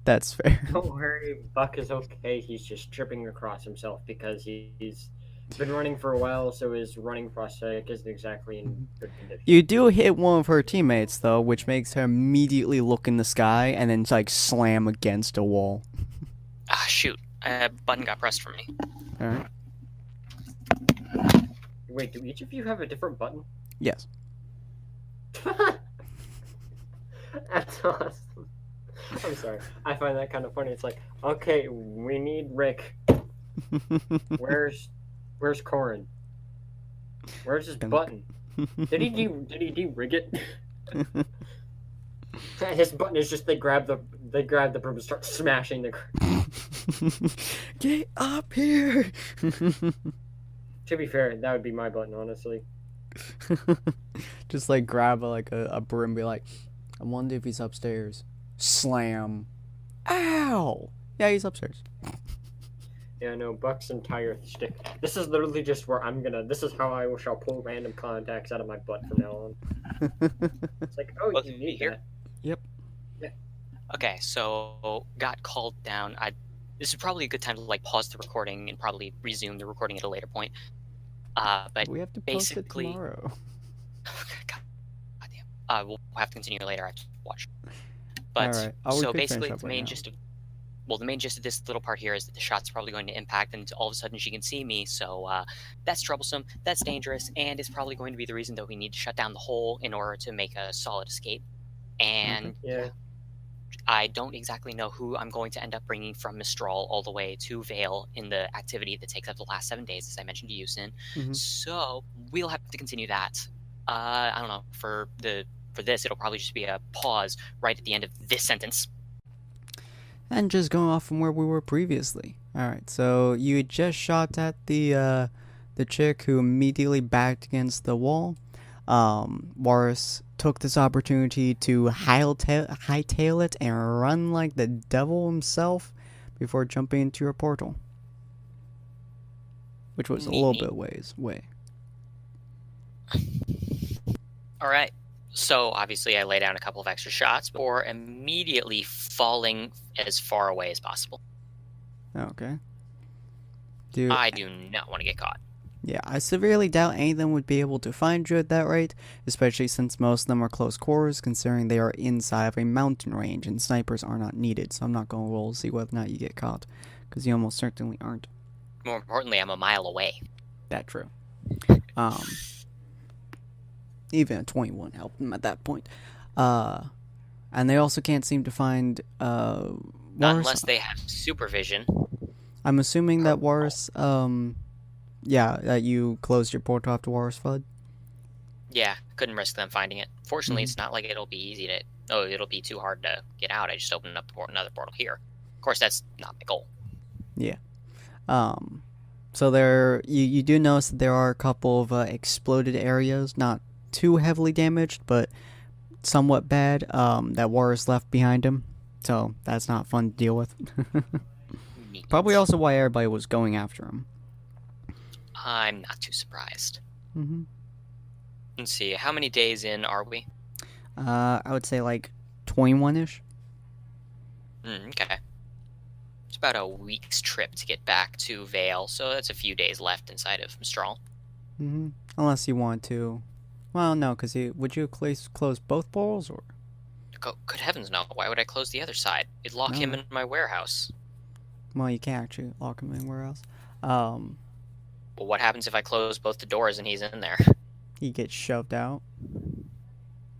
S1: That's fair.
S3: Don't worry, Buck is okay. He's just tripping across himself because he's been running for a while, so his running prosthetic isn't exactly in good condition.
S1: You do hit one of her teammates, though, which makes her immediately look in the sky and then like slam against a wall.
S2: Ah, shoot. A button got pressed for me.
S1: Alright.
S3: Wait, do each of you have a different button?
S1: Yes.
S3: That's awesome. I'm sorry. I find that kind of funny. It's like, okay, we need Rick. Where's Corin? Where's his button? Did he de-rig it? His button is just they grab the broom and start smashing the.
S1: Get up here!
S3: To be fair, that would be my button, honestly.
S1: Just like grab a broom and be like, I wonder if he's upstairs. Slam. Ow! Yeah, he's upstairs.
S3: Yeah, no, Buck's entire stick. This is literally just where this is how I shall pull random contacts out of my butt from now on. It's like, oh,
S2: Both
S3: you
S2: of you
S3: need
S2: here?
S3: that.
S1: Yep.
S3: Yeah.
S2: Okay, so got called down. This is probably a good time to like pause the recording and probably resume the recording at a later point. But
S1: We have to post it
S2: basically,
S1: tomorrow.
S2: goddamn. We'll have to continue later. I have to watch. But
S1: Alright. Oh, we
S2: so
S1: could finish
S2: basically,
S1: up
S2: the
S1: right
S2: main
S1: now.
S2: gist of the main gist of this little part here is that the shot's probably going to impact, and all of a sudden she can see me. So that's troublesome. That's dangerous, and it's probably going to be the reason that we need to shut down the hole in order to make a solid escape. And
S3: Yeah.
S2: I don't exactly know who I'm going to end up bringing from Mistral all the way to Vale in the activity that takes up the last 7 days, as I mentioned to you, Sin.
S1: Mhm.
S2: So we'll have to continue that. I don't know. For this, it'll probably just be a pause right at the end of this sentence.
S1: And just going off from where we were previously. Alright, so you had just shot at the chick who immediately backed against the wall. Warris took this opportunity to hightail it and run like the devil himself before jumping into your portal. Which was a little bit ways away.
S2: Alright. So obviously I lay down a couple of extra shots before immediately falling as far away as possible.
S1: Okay.
S2: I do not want to get caught.
S1: Yeah, I severely doubt any of them would be able to find you at that rate, especially since most of them are close quarters, considering they are inside of a mountain range and snipers are not needed, so I'm not going to roll to see whether or not you get caught, because you almost certainly aren't.
S2: More importantly, I'm a mile away.
S1: That true. Even a 21 helped them at that point. And they also can't seem to find
S2: Not
S1: Warris.
S2: unless they have supervision.
S1: I'm assuming that Warris, that you closed your portal after Warris flood.
S2: Yeah, couldn't risk them finding it. Fortunately, it's not like it'll be easy to... Oh, it'll be too hard to get out. I just opened up another portal here. Of course, that's not my goal.
S1: Yeah. So you do notice that there are a couple of exploded areas, not too heavily damaged, but somewhat bad, that Warris left behind him. So that's not fun to deal with. Probably also why everybody was going after him.
S2: I'm not too surprised.
S1: Mm-hmm.
S2: Let's see, how many days in are we?
S1: I would say like 21-ish.
S2: Okay. It's about a week's trip to get back to Vale, so that's a few days left inside of Mistral.
S1: Mm-hmm. Unless you want to. Well, no, because would you close both portals, or?
S2: Good heavens, no. Why would I close the other side? It'd lock him
S1: No.
S2: in my warehouse.
S1: Well, you can't actually lock him anywhere else.
S2: Well, what happens if I close both the doors and he's in there?
S1: He gets shoved out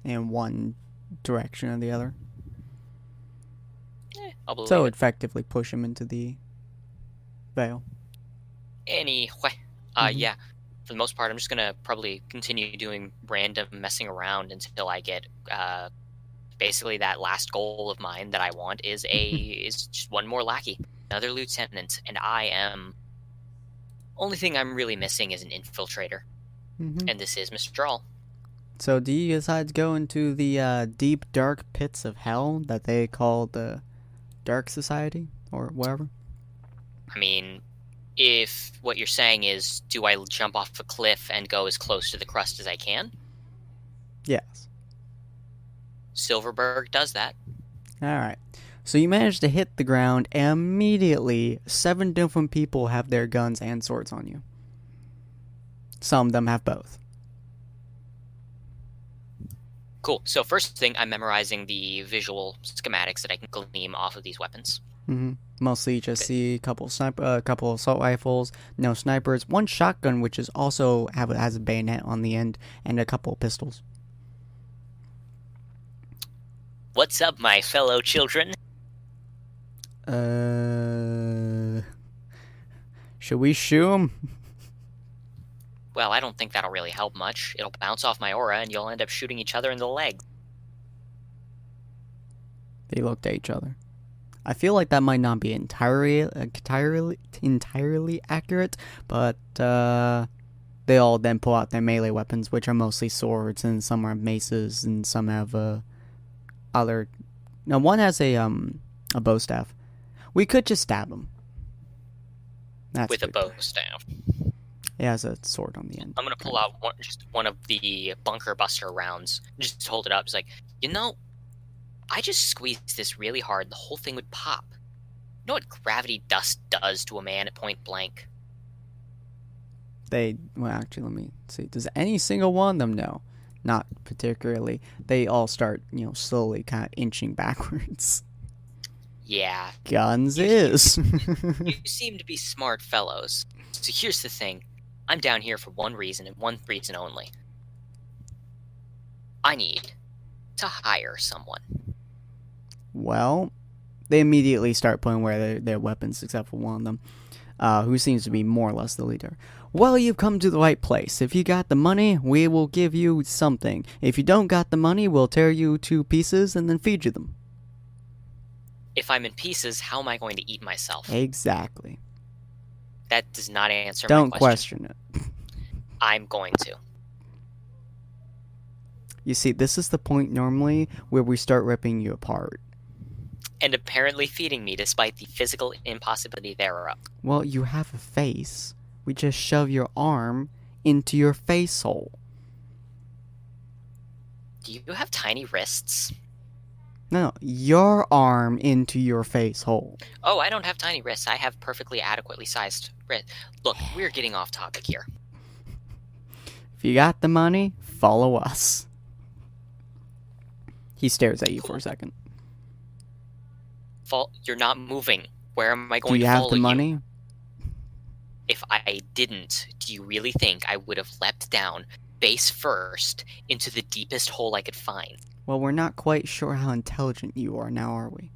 S1: in one direction or the other.
S2: I'll believe
S1: So
S2: it.
S1: effectively push him into the veil.
S2: Anyway, yeah. For the most part, I'm just gonna probably continue doing random messing around until I get basically that last goal of mine that I want is just one more lackey, another lieutenant, and I am. Only thing I'm really missing is an infiltrator, and this is Mr. Droll.
S1: So do you decide to go into the deep, dark pits of hell that they call the Dark Society, or whatever?
S2: I mean, if what you're saying is, do I jump off a cliff and go as close to the crust as I can?
S1: Yes.
S2: Silverberg does that.
S1: Alright. So you manage to hit the ground, and immediately 7 different people have their guns and swords on you. Some of them have both.
S2: Cool. So first thing, I'm memorizing the visual schematics that I can glean off of these weapons.
S1: Mostly you just see a couple assault rifles, no snipers, 1 shotgun which is also has a bayonet on the end, and a couple pistols.
S2: What's up, my fellow children?
S1: Should we shoot him?
S2: Well, I don't think that'll really help much. It'll bounce off my aura, and you'll end up shooting each other in the leg.
S1: They looked at each other. I feel like that might not be entirely accurate, but they all then pull out their melee weapons, which are mostly swords, and some have maces, and some have other. No, one has a bow staff. We could just stab him. That's
S2: with a
S1: pretty
S2: bow staff.
S1: It has a sword on the end.
S2: I'm gonna pull out one of the bunker buster rounds. Just hold it up. It's like, I just squeezed this really hard. The whole thing would pop. You know what gravity dust does to a man at point blank?
S1: Well, actually, let me see. Does any single one of them? No, not particularly. They all start, slowly kind of inching backwards.
S2: Yeah.
S1: Guns is.
S2: You seem to be smart fellows. So here's the thing. I'm down here for one reason and one reason only. I need to hire someone.
S1: Well, they immediately start putting away their weapons, except for one of them, who seems to be more or less the leader. Well, you've come to the right place. If you got the money, we will give you something. If you don't got the money, we'll tear you to pieces and then feed you them.
S2: If I'm in pieces, how am I going to eat myself?
S1: Exactly.
S2: That does not answer
S1: Don't
S2: my
S1: question it.
S2: I'm going to.
S1: You see, this is the point normally where we start ripping you apart.
S2: And apparently feeding me despite the physical impossibility thereof.
S1: Well, you have a face. We just shove your arm into your face hole.
S2: Do you have tiny wrists?
S1: No, your arm into your face hole.
S2: Oh, I don't have tiny wrists. I have perfectly adequately sized wrists. Look, we're getting off topic here.
S1: If you got the money, follow us. He stares at you for a second.
S2: You're not moving. Where am I going
S1: Do you
S2: to
S1: have
S2: follow
S1: the money?
S2: you? If I didn't, do you really think I would have leapt down, face first, into the deepest hole I could find?
S1: Well, we're not quite sure how intelligent you are now, are we?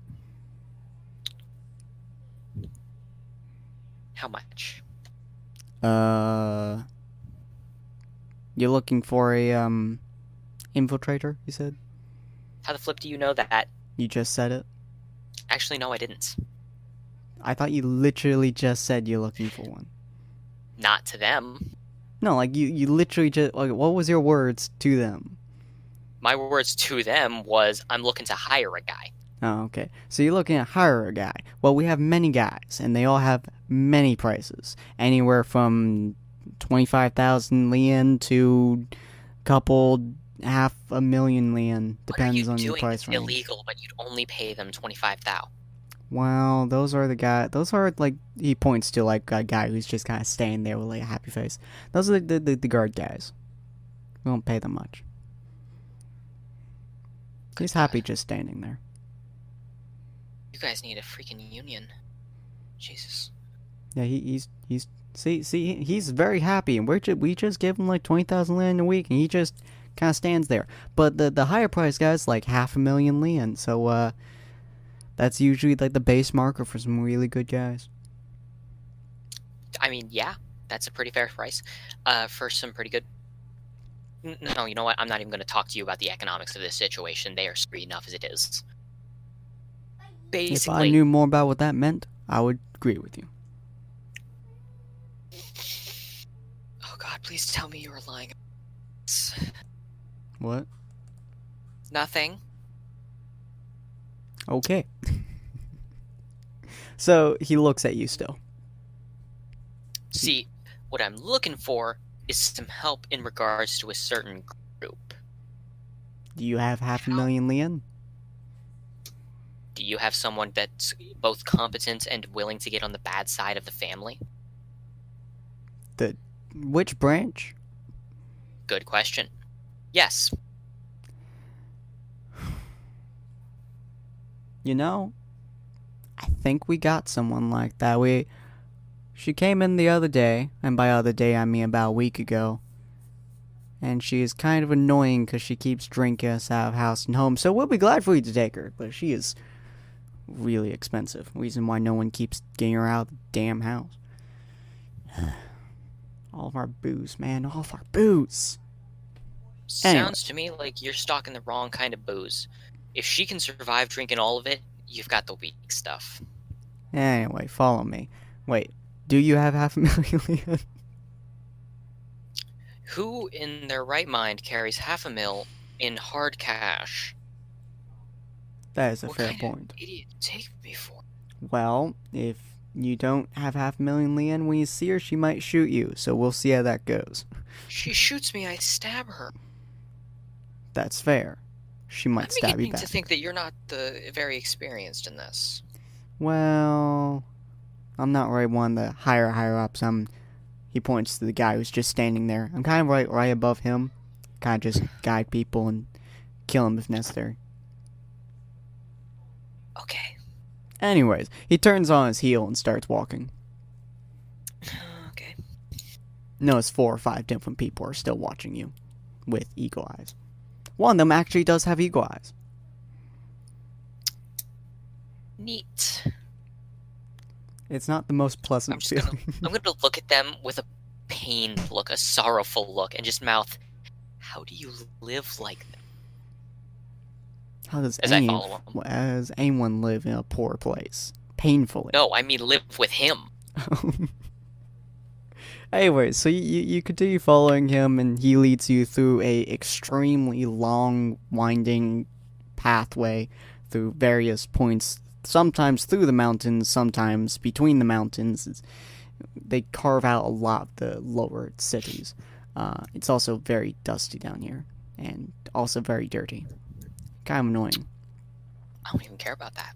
S2: How much?
S1: You're looking for a, infiltrator, you said?
S2: How the flip do you know that?
S1: You just said it?
S2: Actually, no, I didn't.
S1: I thought you literally just said you're looking for one.
S2: Not to them.
S1: No, like, you literally just, like, what was your words to them?
S2: My words to them was, I'm looking to hire a guy.
S1: Oh, okay. So you're looking at hire a guy. Well, we have many guys, and they all have many prices. Anywhere from 25,000 lien to couple $500,000 lien. Depends on your price range.
S2: Illegal, but you'd only pay them 25,000.
S1: Well, those are the guy. Those are like he points to like a guy who's just kind of staying there with like a happy face. Those are the guard guys. We don't pay them much. He's happy just standing there.
S2: You guys need a freaking union. Jesus.
S1: Yeah, he's see he's very happy, and we just give him like 20,000 lien a week, and he just kind of stands there. But the higher price guys like 500,000 lien, so that's usually like the base marker for some really good guys.
S2: I mean, yeah, that's a pretty fair price for some pretty good. No, you know what? I'm not even going to talk to you about the economics of this situation. They are screwed enough as it is. Basically,
S1: If I knew more about what that meant, I would agree with you.
S2: Oh God, please tell me you were lying.
S1: What?
S2: Nothing.
S1: Okay. So he looks at you still.
S2: See, what I'm looking for is some help in regards to a certain group.
S1: Do you have 500,000 lien?
S2: Do you have someone that's both competent and willing to get on the bad side of the family?
S1: Which branch?
S2: Good question. Yes.
S1: You know, I think we got someone like that. She came in the other day, and by other day I mean about a week ago. And she is kind of annoying because she keeps drinking us out of house and home. So we'll be glad for you to take her, but she is really expensive. Reason why no one keeps getting her out of the damn house. All of our booze, man. All of our booze.
S2: Sounds to me like you're stocking the wrong kind of booze. If she can survive drinking all of it, you've got the weak stuff.
S1: Anyway, follow me. Wait, do you have 500,000 lien?
S2: Who in their right mind carries 500,000 in hard cash?
S1: That is a
S2: What
S1: fair
S2: kind
S1: point.
S2: of idiot take me for?
S1: Well, if you don't have 500,000 lien, when you see her, she might shoot you. So we'll see how that goes.
S2: She shoots me, I stab her.
S1: That's fair. She might
S2: I'm
S1: stab you
S2: beginning
S1: back.
S2: to think that you're not very experienced in this.
S1: Well, I'm not really one of the higher ups. He points to the guy who's just standing there. I'm kind of right above him. Kind of just guide people and kill him if necessary.
S2: Okay.
S1: Anyways, he turns on his heel and starts walking.
S2: Okay.
S1: Notice 4 or 5 different people are still watching you with eagle eyes. One of them actually does have eagle eyes.
S2: Neat.
S1: It's not the most pleasant feeling.
S2: I'm gonna look at them with a pained look, a sorrowful look, and just mouth, how do you live like that?
S1: How does
S2: As I follow him.
S1: As anyone live in a poor place? Painfully.
S2: No, I mean live with him.
S1: Anyway, so you continue following him, and he leads you through a extremely long, winding pathway through various points, sometimes through the mountains, sometimes between the mountains. They carve out a lot of the lower cities. It's also very dusty down here, and also very dirty. Kind of annoying.
S2: I don't even care about that.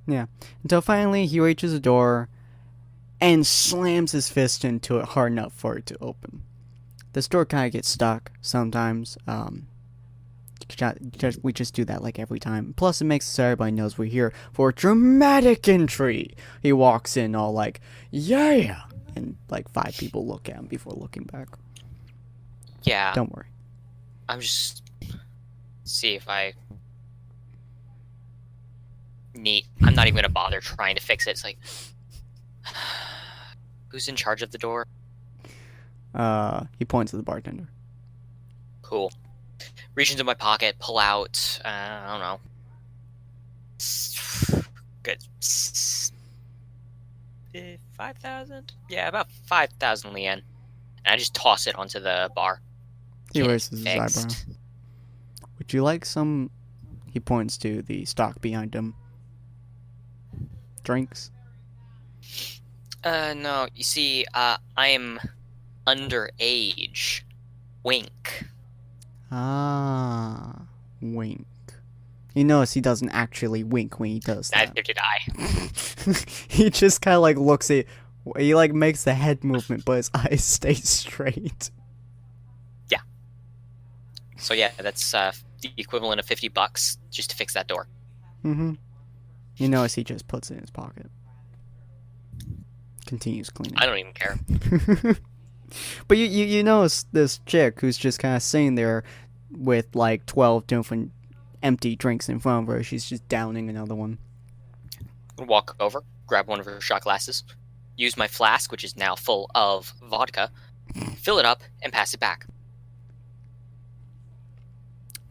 S1: Yeah. Until finally he reaches a door and slams his fist into it hard enough for it to open. This door kind of gets stuck sometimes. We just do that like every time. Plus it makes it so everybody knows we're here for a dramatic entry. He walks in all like, yeah! And like 5 people look at him before looking back.
S2: Yeah.
S1: Don't worry.
S2: I'm just... see if I... Neat. I'm not even gonna bother trying to fix it. It's like... Who's in charge of the door?
S1: He points to the bartender.
S2: Cool. Reach into my pocket, pull out, I don't know. Good. 5,000? Yeah, about 5,000 lien. And I just toss it onto the bar.
S1: He raises his eyebrow. Would you like some... He points to the stock behind him. Drinks?
S2: No. You see, I'm underage. Wink.
S1: Ah, wink. You notice he doesn't actually wink when he does that.
S2: Neither did I.
S1: He just kind of like looks at. He like makes the head movement, but his eyes stay straight.
S2: Yeah. So yeah, that's the equivalent of $50 just to fix that door.
S1: Mm-hmm. You notice he just puts it in his pocket. Continues cleaning.
S2: I don't even care.
S1: But you notice this chick who's just kind of sitting there with like 12 different empty drinks in front of her. She's just downing another one.
S2: Walk over, grab one of her shot glasses, use my flask, which is now full of vodka, fill it up, and pass it back.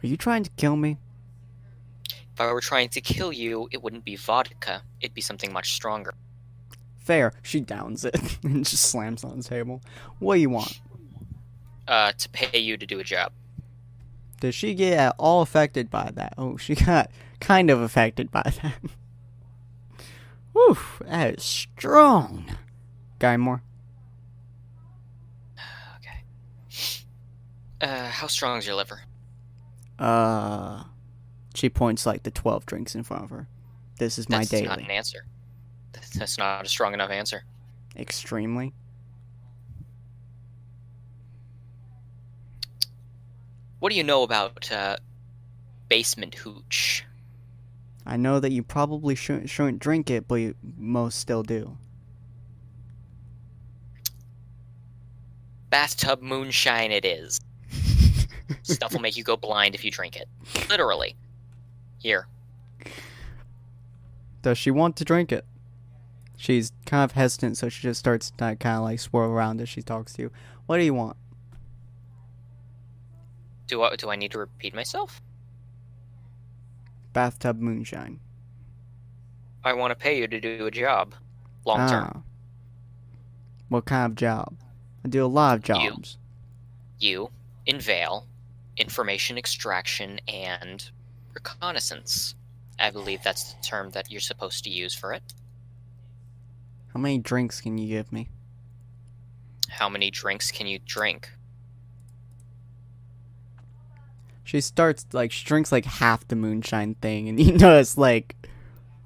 S1: Are you trying to kill me?
S2: If I were trying to kill you, it wouldn't be vodka. It'd be something much stronger.
S1: Fair. She downs it and just slams on the table. What do you want?
S2: To pay you to do a job.
S1: Does she get at all affected by that? Oh, she got kind of affected by that. Whew, that is strong. Guy more?
S2: Okay. How strong is your liver?
S1: She points like the 12 drinks in front of her. This is my daily.
S2: That's not an answer. That's not a strong enough answer.
S1: Extremely.
S2: What do you know about basement hooch?
S1: I know that you probably shouldn't drink it, but most still do.
S2: Bathtub moonshine it is. Stuff will make you go blind if you drink it. Literally. Here.
S1: Does she want to drink it? She's kind of hesitant, so she just starts to kind of like swirl around as she talks to you. What do you want?
S2: Do I need to repeat myself?
S1: Bathtub moonshine.
S2: I want to pay you to do a job. Long term.
S1: What kind of job? I do a lot of jobs.
S2: You in Vale, information extraction and reconnaissance. I believe that's the term that you're supposed to use for it.
S1: How many drinks can you give me?
S2: How many drinks can you drink?
S1: She she drinks like half the moonshine thing, and you notice like,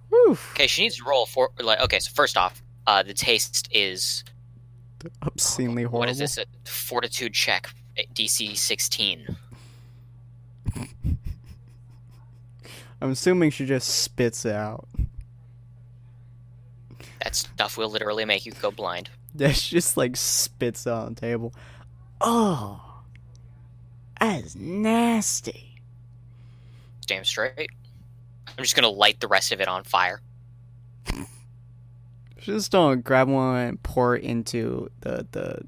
S1: whew.
S2: Okay, she needs to roll for okay. So first off, the taste is
S1: obscenely horrible.
S2: What is this? A fortitude check, DC 16.
S1: I'm assuming she just spits it out.
S2: That stuff will literally make you go blind.
S1: Yeah, she just like spits it on the table. Oh. That is nasty.
S2: Damn straight. I'm just gonna light the rest of it on fire.
S1: Just don't grab one and pour it into the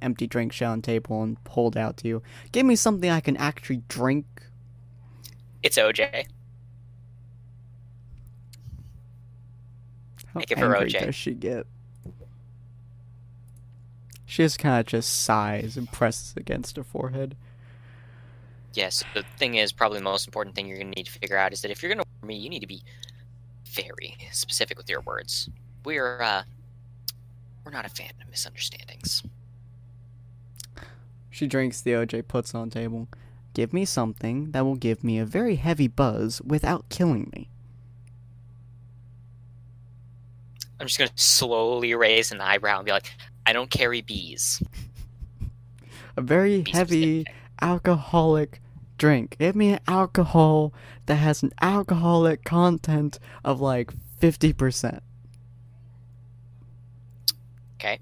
S1: empty drink shell on the table and hold out to you. Give me something I can actually drink.
S2: It's OJ.
S1: How
S2: Make it for
S1: angry
S2: OJ.
S1: Does she get? She just kind of just sighs and presses against her forehead.
S2: Yes, the thing is, probably the most important thing you're going to need to figure out is that if you're going to work me, you need to be very specific with your words. We're not a fan of misunderstandings.
S1: She drinks the OJ, puts it on the table. Give me something that will give me a very heavy buzz without killing me.
S2: I'm just going to slowly raise an eyebrow and be like, I don't carry bees.
S1: A very heavy alcoholic drink. Give me an alcohol that has an alcoholic content of like 50%.
S2: Okay.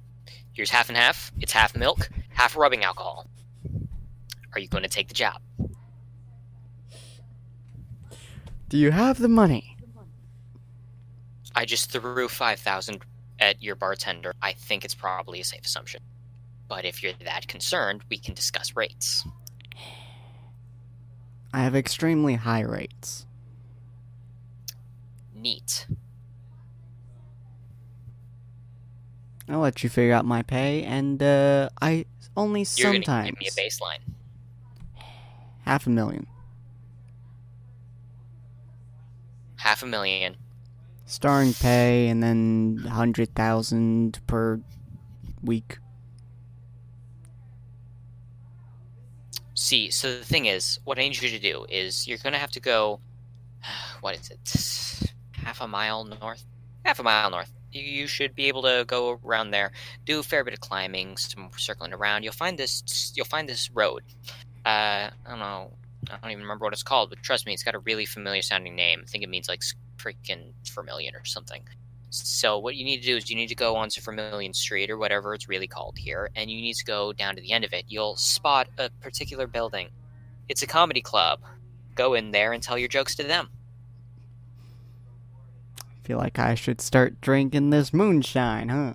S2: Here's half and half. It's half milk, half rubbing alcohol. Are you going to take the job?
S1: Do you have the money?
S2: I just threw 5,000 at your bartender. I think it's probably a safe assumption. But if you're that concerned, we can discuss rates.
S1: I have extremely high rates.
S2: Neat.
S1: I'll let you figure out my pay, and I only
S2: You're
S1: sometimes.
S2: going to give me a baseline.
S1: $500,000.
S2: $500,000.
S1: Starting pay, and then 100,000 per week.
S2: See, so the thing is, what I need you to do is you're going to have to go what is it? Half a mile north. You should be able to go around there, do a fair bit of climbing, some circling around. You'll find this road. I don't know. I don't even remember what it's called, but trust me, it's got a really familiar sounding name. I think it means like freaking Vermilion or something. So what you need to do is you need to go onto Vermilion Street or whatever it's really called here, and you need to go down to the end of it. You'll spot a particular building. It's a comedy club. Go in there and tell your jokes to them.
S1: Feel like I should start drinking this moonshine, huh?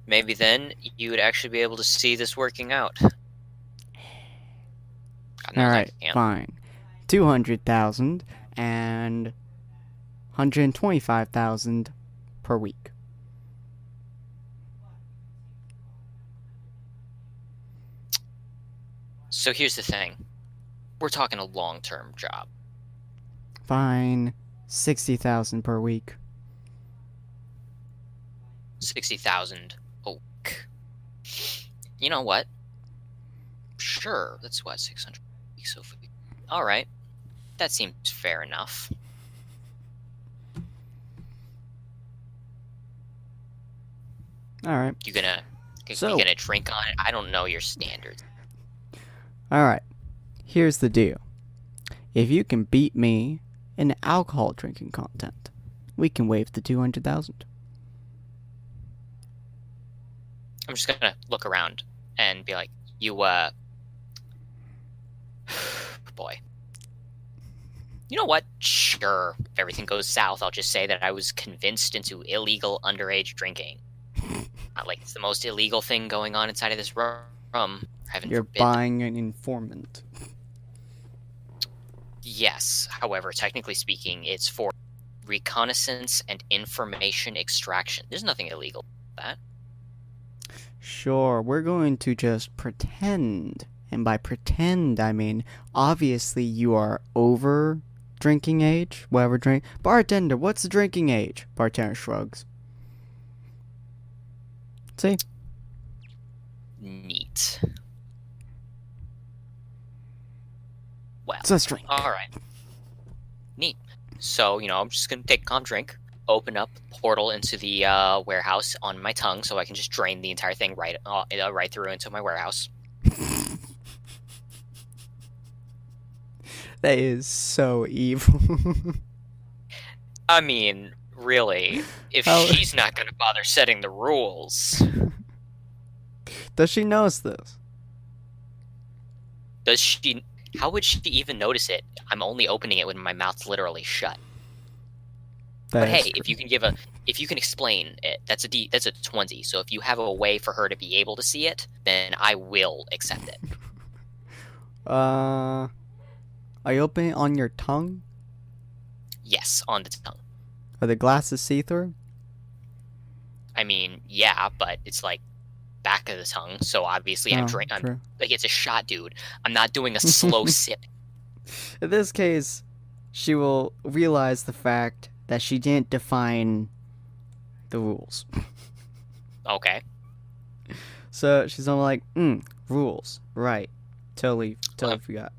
S2: Maybe then you would actually be able to see this working out.
S1: Alright, fine. 200,000 and 125,000 per week.
S2: So here's the thing. We're talking a long-term job.
S1: Fine. 60,000 per week.
S2: 60,000 a week. You know what? Sure, that's what, 600 weeks. So, all right, that seems fair enough.
S1: All right.
S2: You gonna drink on it? I don't know your standards.
S1: All right. Here's the deal. If you can beat me in alcohol drinking content, we can waive the 200,000.
S2: I'm just gonna look around and be like, you, boy. You know what? Sure. If everything goes south, I'll just say that I was convinced into illegal underage drinking. Not like it's the most illegal thing going on inside of this room.
S1: You're buying an informant.
S2: Yes. However, technically speaking, it's for reconnaissance and information extraction. There's nothing illegal about that.
S1: Sure, we're going to just pretend. And by pretend, I mean, obviously you are over drinking age. Whatever drink. Bartender, what's the drinking age? Bartender shrugs. See?
S2: Neat. Well,
S1: let's drink.
S2: All right. Neat. So, I'm just going to take a calm drink, open up the portal into the warehouse on my tongue so I can just drain the entire thing right through into my warehouse.
S1: That is so evil.
S2: I mean, really, if she's not going to bother setting the rules.
S1: Does she notice this?
S2: Does she? How would she even notice it? I'm only opening it when my mouth's literally shut. But hey, if you can explain it, that's a 20. So if you have a way for her to be able to see it, then I will accept it.
S1: Are you opening it on your tongue?
S2: Yes, on the tongue.
S1: Are the glasses see-through?
S2: I mean, yeah, but it's like back of the tongue, so obviously I'm like it's a shot, dude. I'm not doing a slow sip.
S1: In this case, she will realize the fact that she didn't define the rules.
S2: Okay.
S1: So she's all like, rules, right? Totally forgot.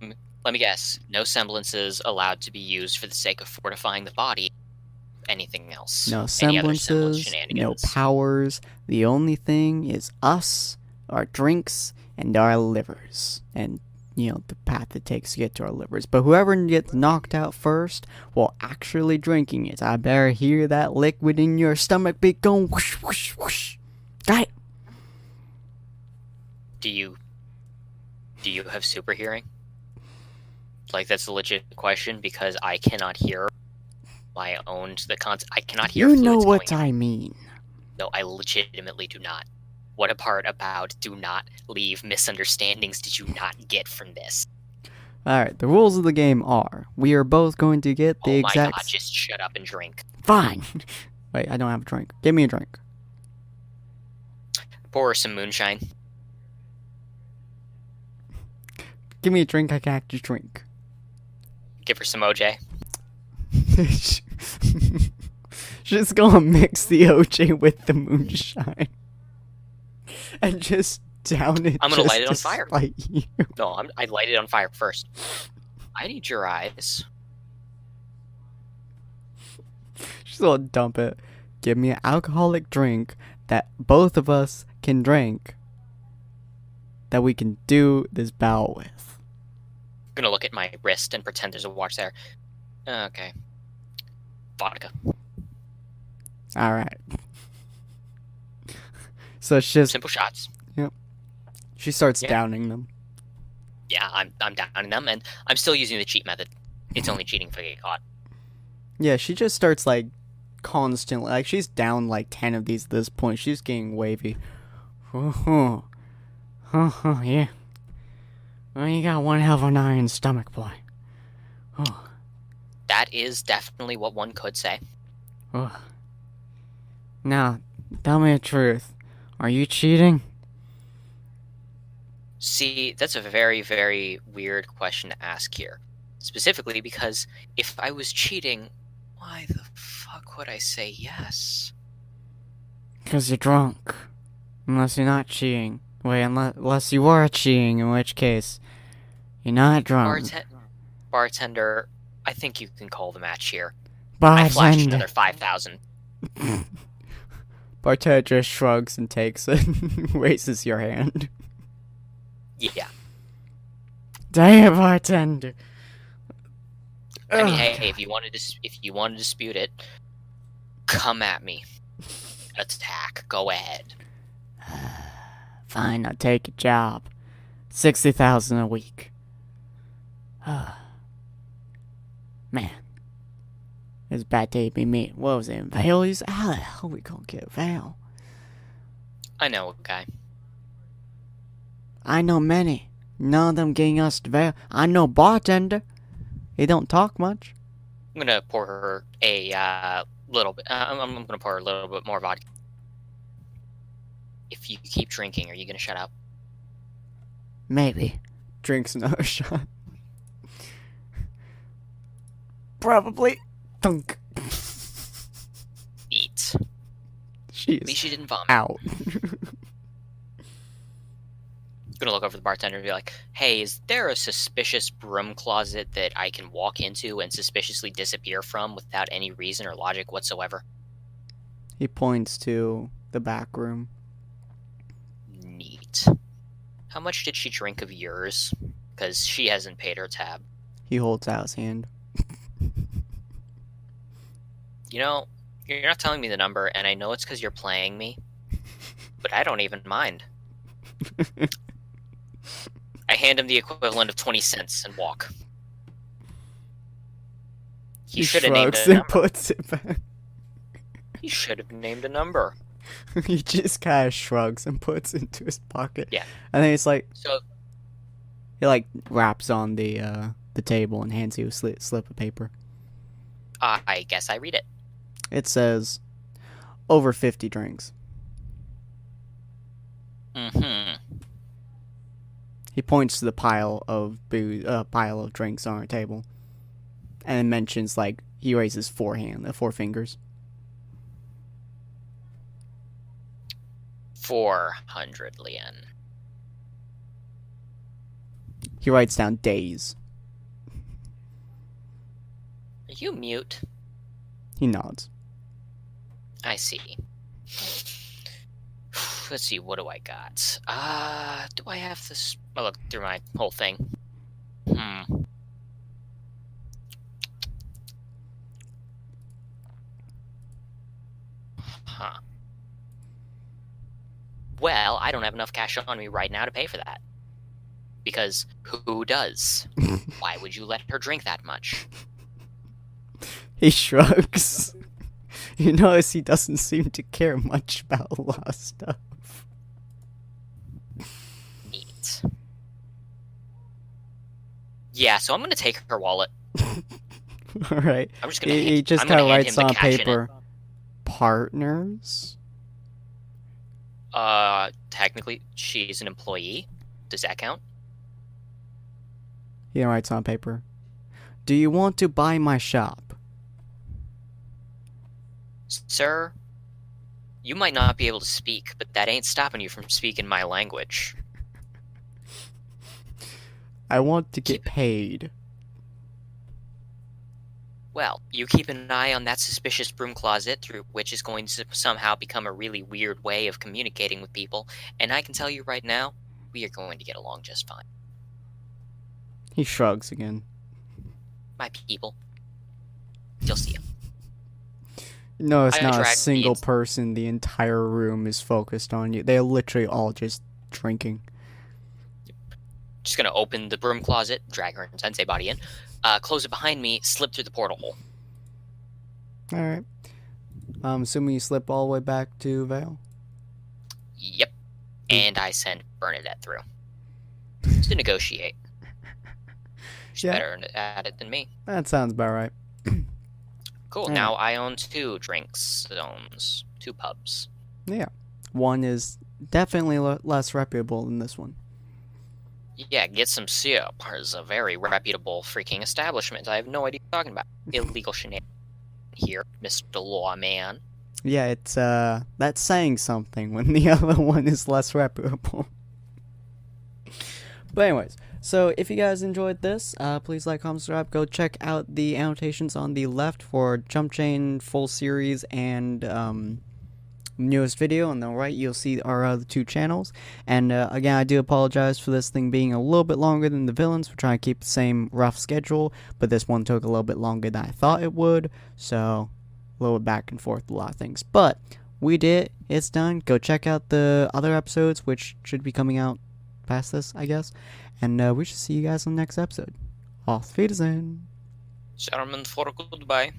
S2: Let me guess. No semblances allowed to be used for the sake of fortifying the body. Anything else?
S1: No semblances, no powers. The only thing is us, our drinks, and our livers. And, the path it takes to get to our livers. But whoever gets knocked out first while actually drinking it, I better hear that liquid in your stomach be going whoosh, whoosh, whoosh. Got it?
S2: Do you have super hearing? Like, that's a legit question, because I cannot hear my own I cannot hear.
S1: You know what I mean.
S2: No, I legitimately do not. What a part about do not leave misunderstandings did you not get from this?
S1: Alright, the rules of the game are, we are both going to get the exact...
S2: Oh my god, just shut up and drink.
S1: Fine! Wait, I don't have a drink. Give me a drink.
S2: Pour her some moonshine.
S1: Give me a drink I can actually drink.
S2: Give her some OJ.
S1: Just gonna mix the OJ with the moonshine. And just down it.
S2: I'm gonna light it on fire.
S1: You.
S2: No, I light it on fire first. I need your eyes.
S1: She's gonna dump it. Give me an alcoholic drink that both of us can drink. That we can do this battle with.
S2: I'm gonna look at my wrist and pretend there's a watch there. Okay. Vodka.
S1: Alright. So it's just...
S2: Simple shots.
S1: She starts
S2: Yeah.
S1: downing them.
S2: Yeah, I'm downing them, and I'm still using the cheat method. It's only cheating if I get caught.
S1: Yeah, she just starts, like, constantly... Like, she's down, like, 10 of these at this point. She's getting wavy. Yeah. Well, you got one hell of an iron stomach, boy.
S2: That is definitely what one could say.
S1: Now, tell me the truth. Are you cheating?
S2: See, that's a very, very weird question to ask here. Specifically because if I was cheating, why the fuck would I say yes?
S1: Because you're drunk. Unless you're not cheating. Wait, unless you were cheating, in which case, you're not drunk.
S2: Bartender, I think you can call the match here. I flashed another 5,000.
S1: Bartender just shrugs and takes it and raises your hand.
S2: Yeah.
S1: Damn, bartender.
S2: I mean, hey, if you want to dispute it, come at me. Attack. Go ahead.
S1: Fine, I'll take a job. 60,000 a week. Man. It's a bad day to be me. What was it? Vale? How the hell we gonna get Vale?
S2: I know a guy.
S1: I know many. None of them getting us to Vale. I know bartender. He don't talk much.
S2: I'm gonna pour her a little bit. I'm gonna pour her a little bit more vodka. If you keep drinking, are you gonna shut up?
S1: Maybe. Drinks another shot. Probably. Thunk.
S2: Eat.
S1: She
S2: At least
S1: is
S2: she didn't vomit.
S1: out.
S2: Gonna look over the bartender and be like, hey, is there a suspicious broom closet that I can walk into and suspiciously disappear from without any reason or logic whatsoever?
S1: He points to the back room.
S2: Neat. How much did she drink of yours? Because she hasn't paid her tab.
S1: He holds out his hand.
S2: You know, you're not telling me the number, and I know it's because you're playing me, but I don't even mind. I hand him the equivalent of 20 cents and walk. He should have named
S1: shrugs
S2: a
S1: and
S2: number.
S1: puts it back.
S2: He should have named a number.
S1: He just kind of shrugs and puts it into his pocket.
S2: Yeah.
S1: And then it's like
S2: So,
S1: he like raps on the table and hands you a slip of paper.
S2: I guess I read it.
S1: It says over 50 drinks.
S2: Mm-hmm.
S1: He points to the pile of drinks on our table, and then mentions like he raises four fingers.
S2: 400 Lien.
S1: He writes down days.
S2: Are you mute?
S1: He nods.
S2: I see. Let's see, what do I got? Do I have this? I'll look through my whole thing. Huh. Well, I don't have enough cash on me right now to pay for that. Because who does? Why would you let her drink that much?
S1: He shrugs. You notice he doesn't seem to care much about a lot of stuff.
S2: Neat. Yeah, so I'm gonna take her wallet.
S1: Alright.
S2: I'm just gonna.
S1: He just kind of writes on paper. Partners?
S2: Technically, she's an employee. Does that count?
S1: He writes on paper. Do you want to buy my shop?
S2: Sir, you might not be able to speak, but that ain't stopping you from speaking my language.
S1: I want to get paid.
S2: Well, you keep an eye on that suspicious broom closet, through which is going to somehow become a really weird way of communicating with people, and I can tell you right now, we are going to get along just fine.
S1: He shrugs again.
S2: My people. You'll see him.
S1: No, it's
S2: I
S1: not a
S2: drag
S1: single
S2: the-
S1: person. The entire room is focused on you. They're literally all just drinking.
S2: Just gonna open the broom closet, drag her sensei body in, close it behind me, slip through the portal hole.
S1: Alright. I'm assuming you slip all the way back to Vale?
S2: Yep. And I send Bernadette through. To negotiate. She's
S1: Yeah.
S2: better at it than me.
S1: That sounds about right.
S2: Cool,
S1: Yeah.
S2: now I own 2 drinks zones. 2 pubs.
S1: Yeah. One is definitely less reputable than this one.
S2: Yeah, get some soup. It's a very reputable freaking establishment. I have no idea what you're talking about. Illegal shenanigans here, Mr. Lawman.
S1: Yeah, it's that's saying something when the other one is less reputable. But anyways, so if you guys enjoyed this, please like, comment, subscribe. Go check out the annotations on the left for Jumpchain full series and newest video. On the right, you'll see our other 2 channels. And again, I do apologize for this thing being a little bit longer than the villains. We're trying to keep the same rough schedule, but this one took a little bit longer than I thought it would. So a little back and forth, a lot of things. But we did it. It's done. Go check out the other episodes, which should be coming out past this, I guess. And we should see you guys on the next episode. Auf Wiedersehen.
S2: Gentlemen, for goodbye.